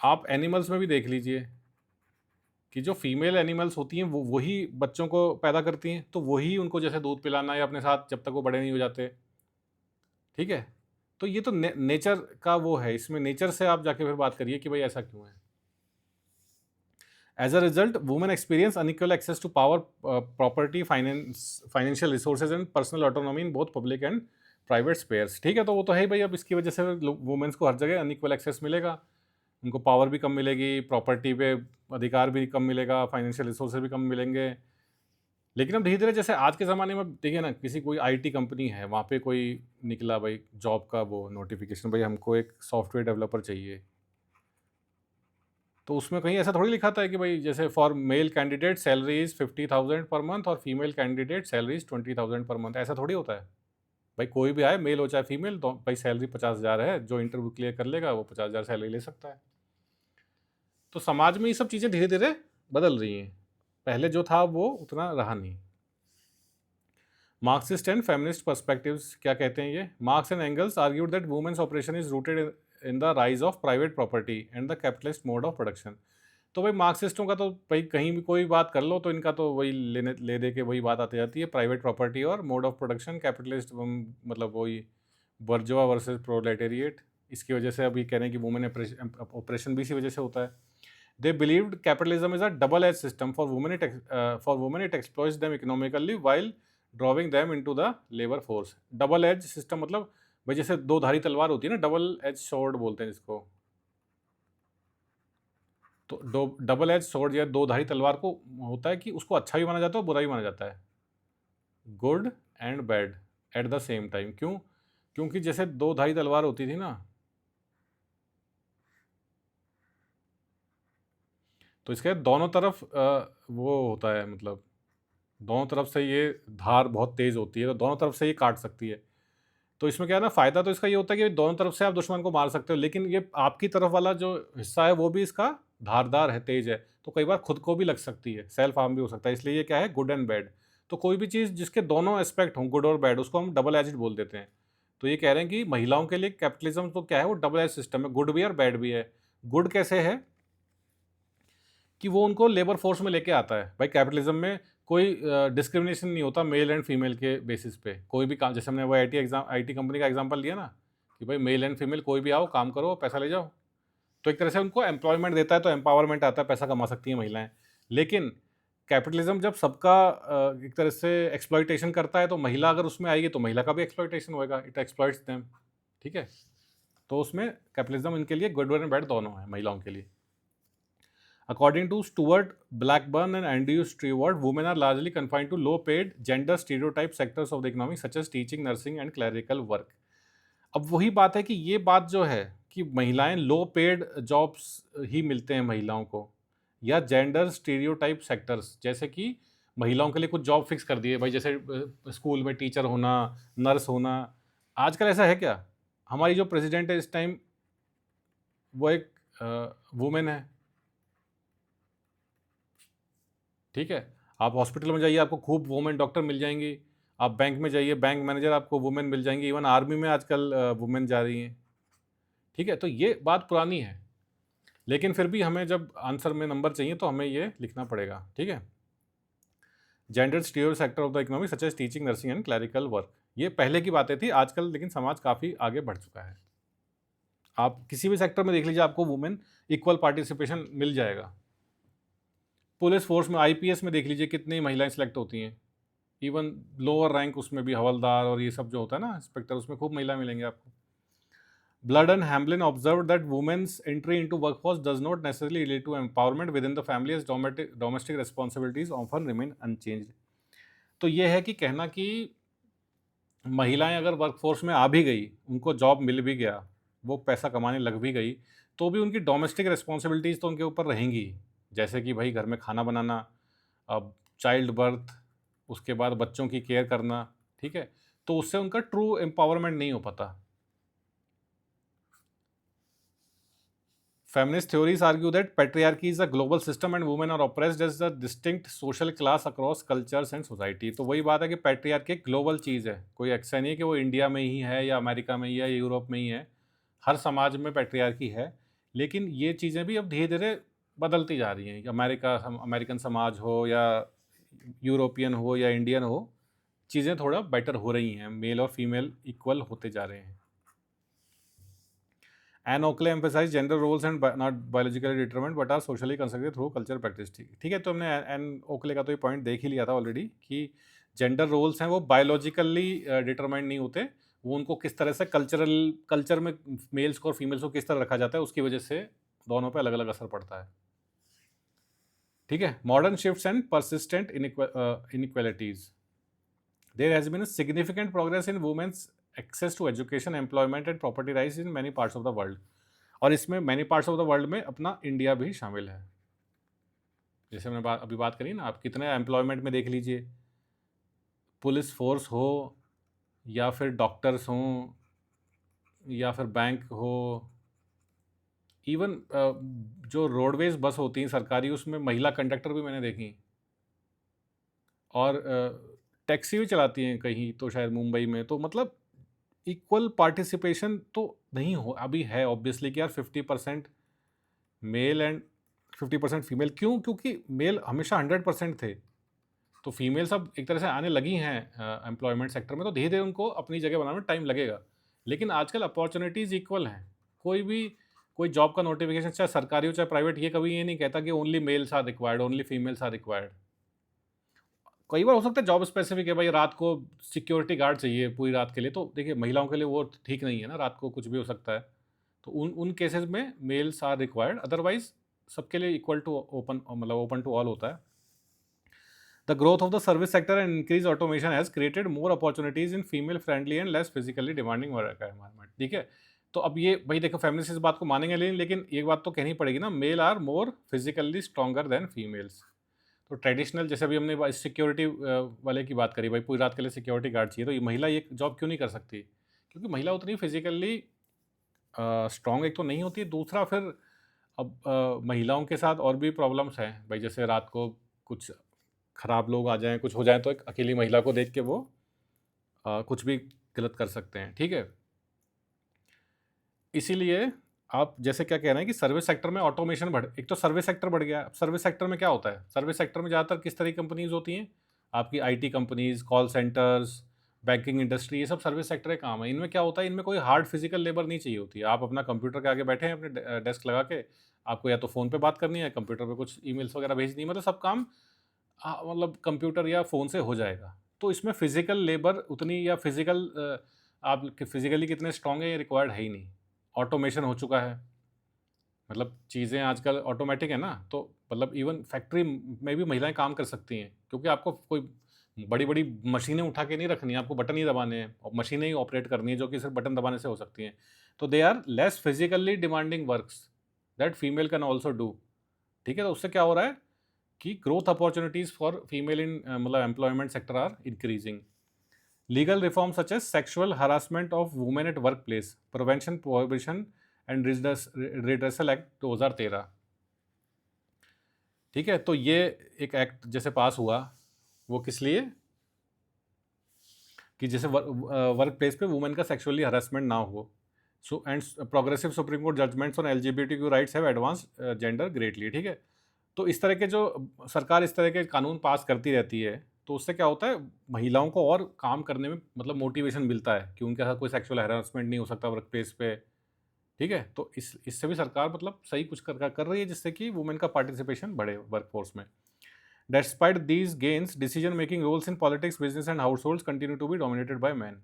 आप एनिमल्स में भी देख लीजिए कि जो फीमेल एनिमल्स होती हैं वो वही बच्चों को पैदा करती हैं, तो वही उनको जैसे दूध पिलाना या अपने साथ जब तक वो बड़े नहीं हो जाते। ठीक है, तो ये तो नेचर का वो है, इसमें नेचर से आप जाके फिर बात करिए कि भाई ऐसा क्यों है। As a result women experience unequal access to power, property, financial resources and personal autonomy in both public and private spheres. ठीक है, तो वो तो है ही भाई। अब इसकी वजह से वुमेन्स को हर जगह अनइक्वल एक्सेस मिलेगा, उनको पावर भी कम मिलेगी, प्रॉपर्टी पे अधिकार भी कम मिलेगा, फाइनेंशियल रिसोर्सेज भी कम मिलेंगे। लेकिन अब धीरे धीरे जैसे आज के ज़माने में देखिए ना, किसी कोई आईटी कंपनी है, वहाँ पे कोई निकला भाई जॉब का वो नोटिफिकेशन, भाई हमको एक सॉफ्टवेयर डेवलपर चाहिए, तो उसमें कहीं ऐसा थोड़ी लिखा था कि भाई जैसे for male candidate salary is 50,000 per month और female candidate salary is 20,000 per month. ऐसा थोड़ी होता है भाई, कोई भी आए मेल हो चाहे फीमेल, तो भाई सैलरी 50,000 है, जो इंटरव्यू क्लियर कर लेगा वो 50,000 सैलरी ले सकता है। तो समाज में ये सब चीज़ें धीरे धीरे बदल रही हैं, पहले जो था वो उतना रहा नहीं। मार्क्सिस्ट एंड फेमिनिस्ट पर्सपेक्टिव्स क्या कहते हैं ये? Marx and Engels argued that women's oppression is rooted in the rise of private property and the capitalist mode of production. तो भाई मार्क्सिस्टों का तो भाई कहीं भी कोई बात कर लो तो इनका तो वही ले दे के वही बात आती जाती है, प्राइवेट प्रॉपर्टी और मोड ऑफ प्रोडक्शन, कैपिटलिस्ट मतलब वही बर्जुआ वर्सेस प्रोलेटेरिएट। इसकी वजह से अभी कह रहे हैं कि वुमेन ऑपरेशन भी इसी वजह से होता है। They believed capitalism is a double-edged system. For women it exploits them economically while drawing them into the labor force. Double-edged system मतलब भाई जैसे दो धारी तलवार होती है ना, डबल एज स्वॉर्ड बोलते हैं जिसको। तो डबल एज स्वॉर्ड या दो धारी तलवार को होता है कि उसको अच्छा भी माना जाता है और बुरा भी माना जाता है, good and bad at the same time. क्यों? क्योंकि जैसे दो धारी तलवार होती थी ना, तो इसके दोनों तरफ वो होता है, मतलब दोनों तरफ से ये धार बहुत तेज़ होती है, तो दोनों तरफ से ये काट सकती है। तो इसमें क्या है ना, फ़ायदा तो इसका ये होता है कि दोनों तरफ से आप दुश्मन को मार सकते हो, लेकिन ये आपकी तरफ वाला जो हिस्सा है वो भी इसका धारदार है, तेज़ है, तो कई बार खुद को भी लग सकती है, सेल्फ हार्म भी हो सकता है। इसलिए ये क्या है, गुड एंड बैड। तो कोई भी चीज़ जिसके दोनों एस्पेक्ट हों, गुड और बैड, उसको हम डबल एजेड बोल देते हैं। तो ये कह रहे हैं कि महिलाओं के लिए कैपिटलिज्म तो क्या है, वो डबल एज सिस्टम है, गुड भी है और बैड भी है। गुड कैसे है कि वो उनको लेबर फोर्स में लेके आता है। भाई कैपिटलिज्म में कोई डिस्क्रिमिनेशन नहीं होता मेल एंड फीमेल के बेसिस पे, कोई भी काम, जैसे हमने वो आईटी कंपनी का एग्जांपल लिया ना कि भाई मेल एंड फीमेल कोई भी आओ, काम करो, पैसा ले जाओ, तो एक तरह से उनको एम्प्लॉयमेंट देता है, तो एम्पावरमेंट आता है, पैसा कमा सकती हैं महिलाएं। लेकिन कैपिटलिज्म जब सबका एक तरह से एक्सप्लॉइटेशन करता है, तो महिला अगर उसमें आएगी तो महिला का भी एक्सप्लॉइटेशन होएगा, इट एक्सप्लॉइट्स देम। ठीक है, तो उसमें कैपिटलिज्म इनके लिए गुड एंड बैड दोनों है महिलाओं के लिए। According to Stuart Blackburn and Andrew Stewart, women are largely confined to low-paid, gender-stereotype sectors of the economy, such as teaching, nursing, and clerical work. अब वही बात है कि ये बात जो है कि महिलाएं लो पेड जॉब्स ही मिलते हैं महिलाओं को, या जेंडर स्टीरियोटाइप सेक्टर्स, जैसे कि महिलाओं के लिए कुछ जॉब फिक्स कर दिए भाई, जैसे स्कूल में टीचर होना, नर्स होना। आजकल ऐसा है क्या? हमारी जो प्रेसिडेंट है इस टाइम, वो एक वुमेन है, ठीक है। आप हॉस्पिटल में जाइए, आपको खूब वुमेन डॉक्टर मिल जाएंगी। आप बैंक में जाइए, बैंक मैनेजर आपको वुमेन मिल जाएंगी। इवन आर्मी में आजकल वुमेन जा रही हैं, ठीक है। तो ये बात पुरानी है, लेकिन फिर भी हमें जब आंसर में नंबर चाहिए तो हमें ये लिखना पड़ेगा, ठीक है। Gender stereo sector of the economy such as teaching, nursing and clerical work. ये पहले की बातें थी, आजकल लेकिन समाज काफ़ी आगे बढ़ चुका है। आप किसी भी सेक्टर में देख लीजिए, आपको वुमेन इक्वल पार्टिसिपेशन मिल जाएगा। पुलिस फोर्स में, आईपीएस में देख लीजिए कितनी महिलाएं सेलेक्ट होती हैं। इवन लोअर रैंक उसमें भी, हवलदार और ये सब जो होता है ना, इंस्पेक्टर, उसमें खूब महिला मिलेंगे आपको। Blood and Hamlin observed that women's entry into workforce does not necessarily lead to empowerment within the family, as domestic responsibilities often remain unchanged. तो ये है कि कहना कि महिलाएं अगर वर्कफोर्स में आ भी गई, उनको जॉब मिल भी गया, वो पैसा कमाने लग भी गई, तो भी उनकी डोमेस्टिक रिस्पॉन्सिबिलिटीज़ तो उनके ऊपर रहेंगी। जैसे कि भाई घर में खाना बनाना, अब चाइल्ड बर्थ, उसके बाद बच्चों की केयर करना, ठीक है। तो उससे उनका ट्रू एम्पावरमेंट नहीं हो पाता। Feminist theories argue that patriarchy is a global system and women are oppressed as a distinct social class across cultures and society। तो वही बात है कि पैट्रियार्की एक ग्लोबल चीज़ है, कोई ऐसा नहीं है कि वो इंडिया में ही है या अमेरिका में ही है या यूरोप में ही है। हर समाज में पैट्रियार्की है, लेकिन ये चीज़ें भी अब धीरे धीरे बदलती जा रही हैं। अमेरिकन समाज हो या यूरोपियन हो या इंडियन हो, चीज़ें थोड़ा बेटर हो रही हैं, मेल और फीमेल इक्वल होते जा रहे हैं। Ann Oakley emphasise gender roles and not biologically determined but are socially constructed through culture practice. ठीक है, तो हमने एन ओकले का तो ये पॉइंट देख ही लिया था ऑलरेडी कि जेंडर रोल्स हैं वो बायोलॉजिकली डिटरमाइंड नहीं होते, वो उनको किस तरह से कल्चर में मेल्स को और फीमेल्स को किस तरह रखा जाता है, उसकी वजह से दोनों पे अलग अलग असर पड़ता है, ठीक है। Modern shifts and persistent inequalities. There has been a significant progress in women's access to education, employment and property rights in many parts of the world. और इसमें many parts of the world में अपना इंडिया भी शामिल है। जैसे हमने अभी बात करी ना, आप कितने एम्प्लॉयमेंट में देख लीजिए, पुलिस फोर्स हो या फिर डॉक्टर्स हों या फिर बैंक हो, इवन जो रोडवेज बस होती हैं सरकारी, उसमें महिला कंडक्टर भी मैंने देखी। और टैक्सी भी चलाती हैं कहीं तो, शायद मुंबई में। तो मतलब इक्वल पार्टिसिपेशन तो नहीं हो अभी है ऑब्वियसली कि यार 50% मेल एंड 50% फीमेल। क्यों? क्योंकि मेल हमेशा 100% थे, तो फीमेल्स अब एक तरह से आने लगी हैं एम्प्लॉयमेंट सेक्टर में, तो धीरे धीरे उनको अपनी जगह बनाने में टाइम लगेगा। लेकिन आजकल अपॉर्चुनिटीज़ इक्वल हैं। कोई जॉब का नोटिफिकेशन, चाहे सरकारी हो चाहे प्राइवेट, ये कभी ये नहीं कहता कि only males are required, only females are required. कई बार हो सकता है जॉब स्पेसिफिक है, भाई रात को सिक्योरिटी गार्ड चाहिए पूरी रात के लिए, तो देखिए महिलाओं के लिए वो ठीक नहीं है ना, रात को कुछ भी हो सकता है। तो उन केसेस में मेल्स आर रिक्वायर्ड, अदरवाइज सबके लिए इक्वल टू ओपन, मतलब ओपन टू ऑल होता है। The growth of the service sector and increase automation has created more opportunities in female friendly and less physically demanding work environment, ठीक है। तो अब ये भाई देखो, फेमिनिस्ट इस बात को मानेंगे लेकिन एक बात तो कहनी पड़ेगी ना, male are more physically stronger than females. तो ट्रेडिशनल, जैसे अभी हमने सिक्योरिटी वाले की बात करी, भाई पूरी रात के लिए सिक्योरिटी गार्ड चाहिए, तो ये महिला ये जॉब क्यों नहीं कर सकती? क्योंकि महिला उतनी फिजिकली स्ट्रॉन्ग एक तो नहीं होती है, दूसरा फिर अब महिलाओं के साथ और भी प्रॉब्लम्स हैं भाई, जैसे रात को कुछ ख़राब लोग आ जाएं, कुछ हो जाए, तो एक अकेली महिला को देख के वो कुछ भी गलत कर सकते हैं, ठीक है। इसीलिए आप जैसे क्या कह रहे हैं कि सर्विस सेक्टर में ऑटोमेशन एक तो सर्विस सेक्टर बढ़ गया। अब सर्विस सेक्टर में क्या होता है? सर्विस सेक्टर में ज़्यादातर किस तरह की कंपनीज होती हैं? आपकी IT companies, call centres, banking industry, ये सब सर्विस सेक्टर के काम है। इनमें क्या होता है? इनमें कोई हार्ड फिजिकल लेबर नहीं चाहिए होती है। आप अपना कंप्यूटर के आगे बैठे हैं अपने डेस्क लगा के, आपको या तो फ़ोन पे बात करनी है, कंप्यूटर पे कुछ ईमेल्स वगैरह भेजनी है, मतलब सब काम मतलब कंप्यूटर या फ़ोन से हो जाएगा। तो इसमें फिजिकल लेबर उतनी, या फिजिकल आप फिजिकली कितने स्ट्रॉन्ग है ये रिक्वायर्ड है ही नहीं। ऑटोमेशन हो चुका है, मतलब चीज़ें आजकल ऑटोमेटिक है ना, तो मतलब इवन फैक्ट्री में भी महिलाएं काम कर सकती हैं, क्योंकि आपको कोई बड़ी बड़ी मशीनें उठा के नहीं रखनी है, आपको बटन ही दबाने हैं और मशीनें ही ऑपरेट करनी है, जो कि सिर्फ बटन दबाने से हो सकती हैं। तो they are less physically demanding works that female can also do. ठीक है, तो उससे क्या हो रहा है कि growth opportunities for female in मतलब employment sector are increasing. Legal reform such as sexual harassment of women at work place, prevention, prohibition and redressal act 2013। ठीक है, तो ये एक एक्ट जैसे पास हुआ, वो किस लिए, कि जैसे वर्क प्लेस पे वुमेन का सेक्सुअली हरासमेंट ना हो। So and progressive supreme court judgments on LGBTQ rights have advance gender greatly. ठीक है, तो इस तरह के जो सरकार इस तरह के कानून पास करती रहती है, तो उससे क्या होता है, महिलाओं को और काम करने में मतलब मोटिवेशन मिलता है कि उनके साथ कोई सेक्सुअल हैरेसमेंट नहीं हो सकता वर्क प्लेस पे। ठीक है, तो इससे भी सरकार मतलब सही कुछ कर रही है, जिससे कि वुमेन का पार्टिसिपेशन बढ़े वर्कफोर्स में। Despite these gains, decision-making roles in politics, business and households continue to be dominated by men.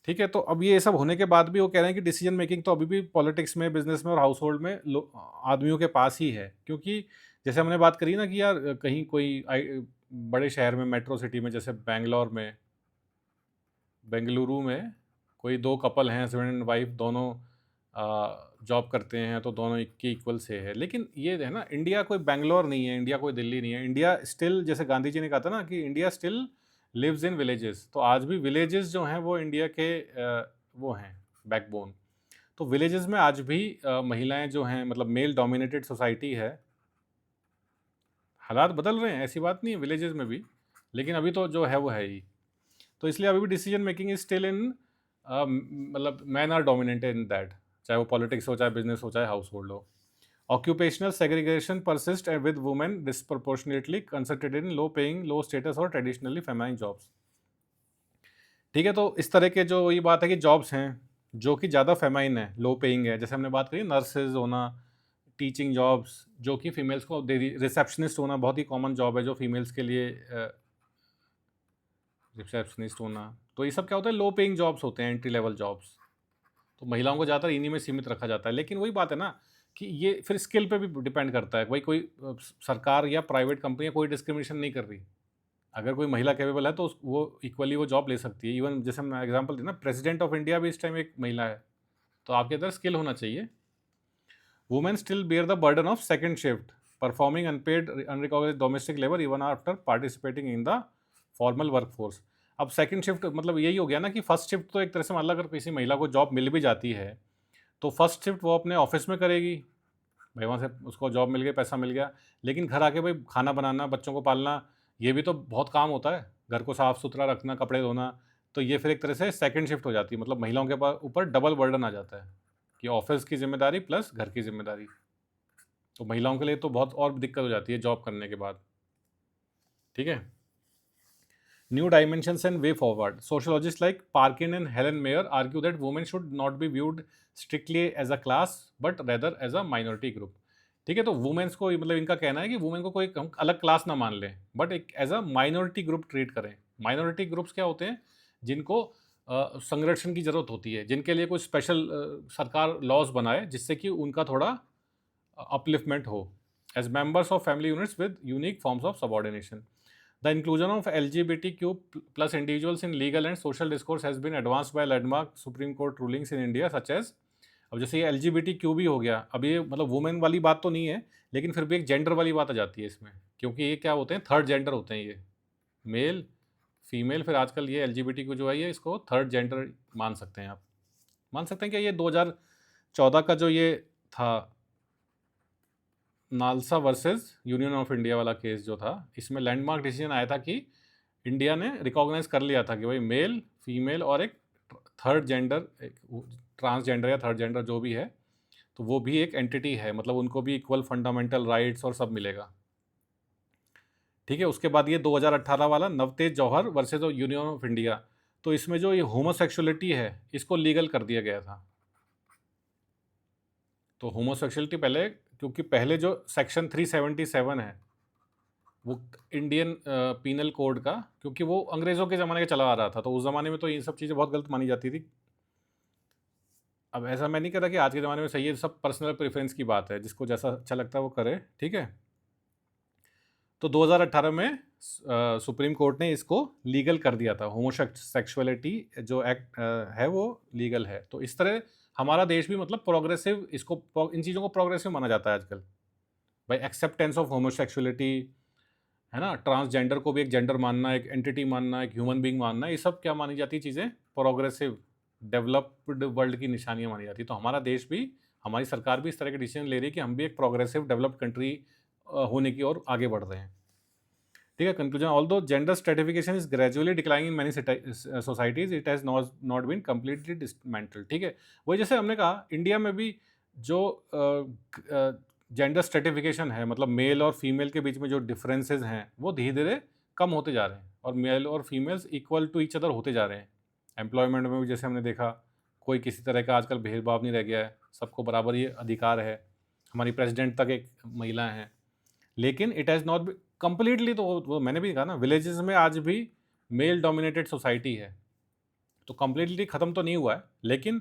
ठीक है, तो अब ये सब होने के बाद भी वो कह रहे हैं कि डिसीजन मेकिंग तो अभी भी पॉलिटिक्स में, बिजनेस में और हाउस होल्ड में आदमियों के पास ही है। क्योंकि जैसे हमने बात करी ना कि यार कहीं कोई बड़े शहर में, मेट्रो सिटी में, जैसे बेंगलुरु में कोई दो कपल हैं, हस्बैंड एंड वाइफ, दोनों जॉब करते हैं, तो दोनों के इक्वल से है। लेकिन ये है ना, इंडिया कोई बेंगलोर नहीं है, इंडिया कोई दिल्ली नहीं है। इंडिया स्टिल, जैसे गांधी जी ने कहा था ना कि India still lives in villages, तो आज भी विलेजेस जो हैं वो इंडिया के वो हैं बैकबोन। तो विलेजेस में आज भी महिलाएं जो हैं, मतलब मेल डोमिनेटेड सोसाइटी है। हालात बदल रहे हैं, ऐसी बात नहीं है, विलेजेस में भी, लेकिन अभी तो जो है वो है ही। तो इसलिए अभी भी decision making is still in, मतलब man are dominated in that, चाहे वो पॉलिटिक्स हो, चाहे बिजनेस हो, चाहे हाउस होल्ड हो। Occupational segregation persists and with women disproportionately concentrated in low paying, low status और traditionally feminine jobs। ठीक है, तो इस तरह के जो ये बात है कि जॉब्स हैं जो कि ज़्यादा फेमाइन है, लो पेइंग है, जैसे हमने बात करी नर्सेज होना, टीचिंग जॉब्स जो कि फीमेल्स को दे दी, रिसेप्शनिस्ट होना बहुत ही कॉमन जॉब है जो फीमेल्स के लिए, रिसेप्शनिस्ट होना। तो ये सब क्या होता है, लो पेइंग जॉब्स होते हैं, एंट्री लेवल जॉब्स। तो महिलाओं को ज़्यादातर इन्हीं में सीमित रखा जाता है। लेकिन वही बात है ना कि ये फिर स्किल पे भी डिपेंड करता है। भाई कोई सरकार या प्राइवेट कंपनियां कोई डिस्क्रिमिनेशन नहीं कर रही। अगर कोई महिला कैपेबल है तो वो इक्वली वो जॉब ले सकती है। इवन जैसे हम एग्जांपल दें ना, प्रेसिडेंट ऑफ इंडिया भी इस टाइम एक महिला है, तो आपके अंदर स्किल होना चाहिए। Women still bear the burden of second shift, performing unpaid unrecognised domestic labour even after participating in the formal workforce. अब सेकंड शिफ्ट मतलब यही हो गया ना कि फर्स्ट शिफ्ट तो एक तरह से मान लो अगर किसी महिला को जॉब मिल भी जाती है तो फर्स्ट शिफ्ट वो अपने ऑफिस में करेगी, भाई वहाँ से उसको जॉब मिल गई, पैसा मिल गया। लेकिन घर आके भाई खाना बनाना, बच्चों को पालना, ये भी तो बहुत काम होता है, घर को साफ सुथरा रखना, कपड़े धोना। तो ये फिर एक तरह से सेकंड शिफ्ट हो जाती है, मतलब महिलाओं के ऊपर डबल बर्डन आ जाता है कि ऑफिस की जिम्मेदारी प्लस घर की जिम्मेदारी। तो महिलाओं के लिए तो बहुत और दिक्कत हो जाती है जॉब करने के बाद। ठीक है, New dimensions and way forward. Sociologists like Parkin and Helen Mayer argue that women should not be viewed strictly as a class but rather as a minority group. ठीक है, तो वुमेन्स को मतलब इनका कहना है कि वुमेन को कोई हम अलग क्लास ना मान लें, बट एक as a minority group treat करें। माइनॉरिटी ग्रुप्स क्या होते हैं, जिनको संरक्षण की जरूरत होती है, जिनके लिए कोई स्पेशल सरकार लॉज बनाए जिससे कि उनका थोड़ा अपलिफ्टमेंट हो, as members of family units with unique forms of subordination. The inclusion of LGBTQ plus individuals in legal and social discourse has been advanced by landmark Supreme Court rulings in India such as, अब जैसे ये LGBTQ भी हो गया, अब ये मतलब वुमेन वाली बात तो नहीं है, लेकिन फिर भी एक जेंडर वाली बात आ जाती है इसमें, क्योंकि ये क्या होते हैं, थर्ड जेंडर होते हैं ये, मेल फीमेल, फिर आजकल ये LGBTQ जो है ये इसको थर्ड जेंडर मान सकते हैं। आप मान सकते हैं कि ये 2014 का जो ये था NALSA versus union of India वाला केस जो था, इसमें लैंडमार्क डिसीजन आया था कि इंडिया ने रिकॉग्नाइज कर लिया था कि भाई मेल फीमेल और एक थर्ड जेंडर, ट्रांसजेंडर या थर्ड जेंडर जो भी है, तो वो भी एक एंटिटी है, मतलब उनको भी इक्वल फंडामेंटल राइट्स और सब मिलेगा। ठीक है, उसके बाद ये 2018 वाला नवतेज जौहर वर्सेस यूनियन ऑफ इंडिया, तो इसमें जो ये होमोसेक्सुअलिटी है इसको लीगल कर दिया गया था। तो होमोसेक्सुअलिटी पहले, क्योंकि पहले जो सेक्शन 377 है वो इंडियन पीनल कोड का, क्योंकि वो अंग्रेज़ों के ज़माने का चला आ रहा था, तो उस ज़माने में तो ये सब चीज़ें बहुत गलत मानी जाती थी। अब ऐसा मैं नहीं कह रहा कि आज के ज़माने में सही है, सब पर्सनल प्रेफरेंस की बात है, जिसको जैसा अच्छा लगता है वो करे, ठीक है। तो 2018 में सुप्रीम कोर्ट ने इसको लीगल कर दिया था, होमोसेक्सुअलिटी जो एक्ट है वो लीगल है। तो इस तरह हमारा देश भी मतलब प्रोग्रेसिव, इसको इन चीज़ों को प्रोग्रेसिव माना जाता है आजकल। भाई एक्सेप्टेंस ऑफ होमोसेक्सुअलिटी, है ना, ट्रांसजेंडर को भी एक जेंडर मानना, एक एंटिटी मानना, एक ह्यूमन बीइंग मानना, ये सब क्या मानी जाती है चीज़ें, प्रोग्रेसिव डेवलप्ड वर्ल्ड की निशानियां मानी जाती है। तो हमारा देश भी, हमारी सरकार भी इस तरह के डिसीजन ले रही है कि हम भी एक प्रोग्रेसिव डेवलप्ड कंट्री होने की ओर आगे बढ़ रहे हैं, ठीक है। Conclusion, although gender stratification is gradually declining in many societies, it has not been completely dismantled, ठीक है। वही जैसे हमने कहा, इंडिया में भी जो जेंडर स्ट्रेटिफिकेशन है, मतलब मेल और फीमेल के बीच में जो डिफरेंसेस हैं वो धीरे धीरे कम होते जा रहे हैं, और मेल और females equal to each other होते जा रहे हैं। एम्प्लॉयमेंट में भी जैसे हमने देखा, कोई किसी तरह का आजकल भेदभाव नहीं रह गया है, सबको बराबर ही अधिकार है। हमारी प्रेसिडेंट तक एक महिला हैं। लेकिन इट हैज़ नॉट कंप्लीटली, तो वो मैंने भी कहा ना, विलेजेस में आज भी मेल डोमिनेटेड सोसाइटी है, तो कंप्लीटली ख़त्म तो नहीं हुआ है। लेकिन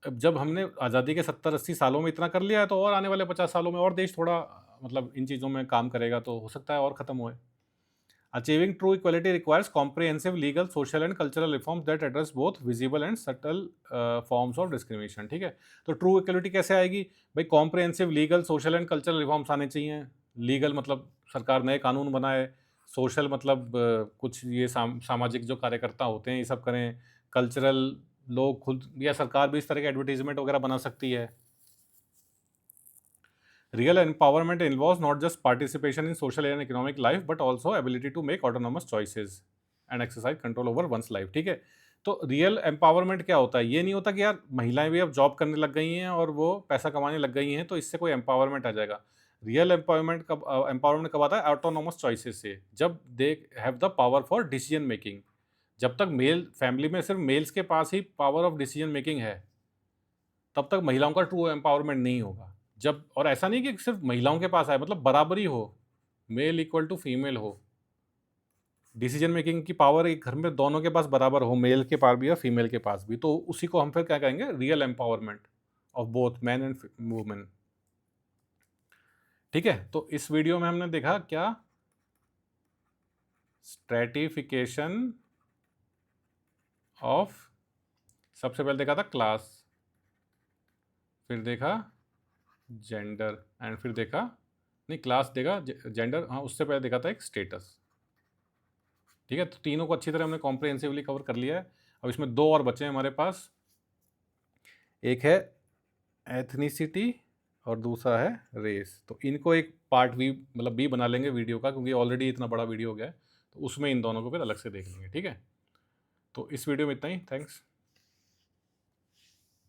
अब जब हमने आज़ादी के 70-80 सालों में इतना कर लिया है, तो और आने वाले 50 सालों में और देश थोड़ा मतलब इन चीज़ों में काम करेगा, तो हो सकता है और ख़त्म होए। Achieving true equality requires comprehensive legal, social and cultural reforms that address both visible and subtle forms of discrimination, ठीक है। तो ट्रू इक्वलिटी कैसे आएगी भाई? Comprehensive legal, social and cultural reforms आने चाहिए। लीगल मतलब सरकार नए कानून बनाए, सोशल मतलब कुछ ये सामाजिक जो कार्यकर्ता होते हैं ये सब करें, कल्चरल लोग खुद या सरकार भी इस तरह के एडवर्टीजमेंट वगैरह बना सकती है। Real empowerment involves not just participation in social and economic life, but also ability to make autonomous choices and exercise control over one's life, ठीक है। तो रियल एम्पावरमेंट क्या होता है? ये नहीं होता कि यार महिलाएं भी अब जॉब करने लग गई हैं और वो पैसा कमाने लग गई हैं तो इससे कोई एम्पावरमेंट आ जाएगा। रियल एम्पावरमेंट कब आता है? ऑटोनोमस चॉइसेस से, जब they have the power for decision making. जब तक मेल फैमिली में सिर्फ मेल्स के पास ही पावर ऑफ डिसीजन मेकिंग है, तब तक महिलाओं का ट्रू एम्पावरमेंट नहीं होगा। जब, और ऐसा नहीं कि सिर्फ महिलाओं के पास आए, मतलब बराबरी हो, मेल इक्वल टू फीमेल हो, डिसीजन मेकिंग की पावर एक घर में दोनों के पास बराबर हो, मेल के पास भी या फीमेल के पास भी, तो उसी को हम फिर क्या कहेंगे? Real empowerment of both man and women, ठीक है। तो इस वीडियो में हमने देखा क्या? स्ट्रेटिफिकेशन ऑफ, सबसे पहले देखा था क्लास, फिर देखा जेंडर, एंड फिर देखा, नहीं क्लास देखा, जेंडर, हाँ उससे पहले देखा था एक स्टेटस, ठीक है। तो तीनों को अच्छी तरह हमने कॉम्प्रिहेंसिवली कवर कर लिया है। अब इसमें दो और बचे हैं हमारे पास, एक है एथनिसिटी और दूसरा है रेस। तो इनको एक पार्ट वी मतलब बी बना लेंगे वीडियो का, क्योंकि ऑलरेडी इतना बड़ा वीडियो हो गया है, तो उसमें इन दोनों को फिर अलग से देख लेंगे, ठीक है। तो इस वीडियो में इतना ही, थैंक्स।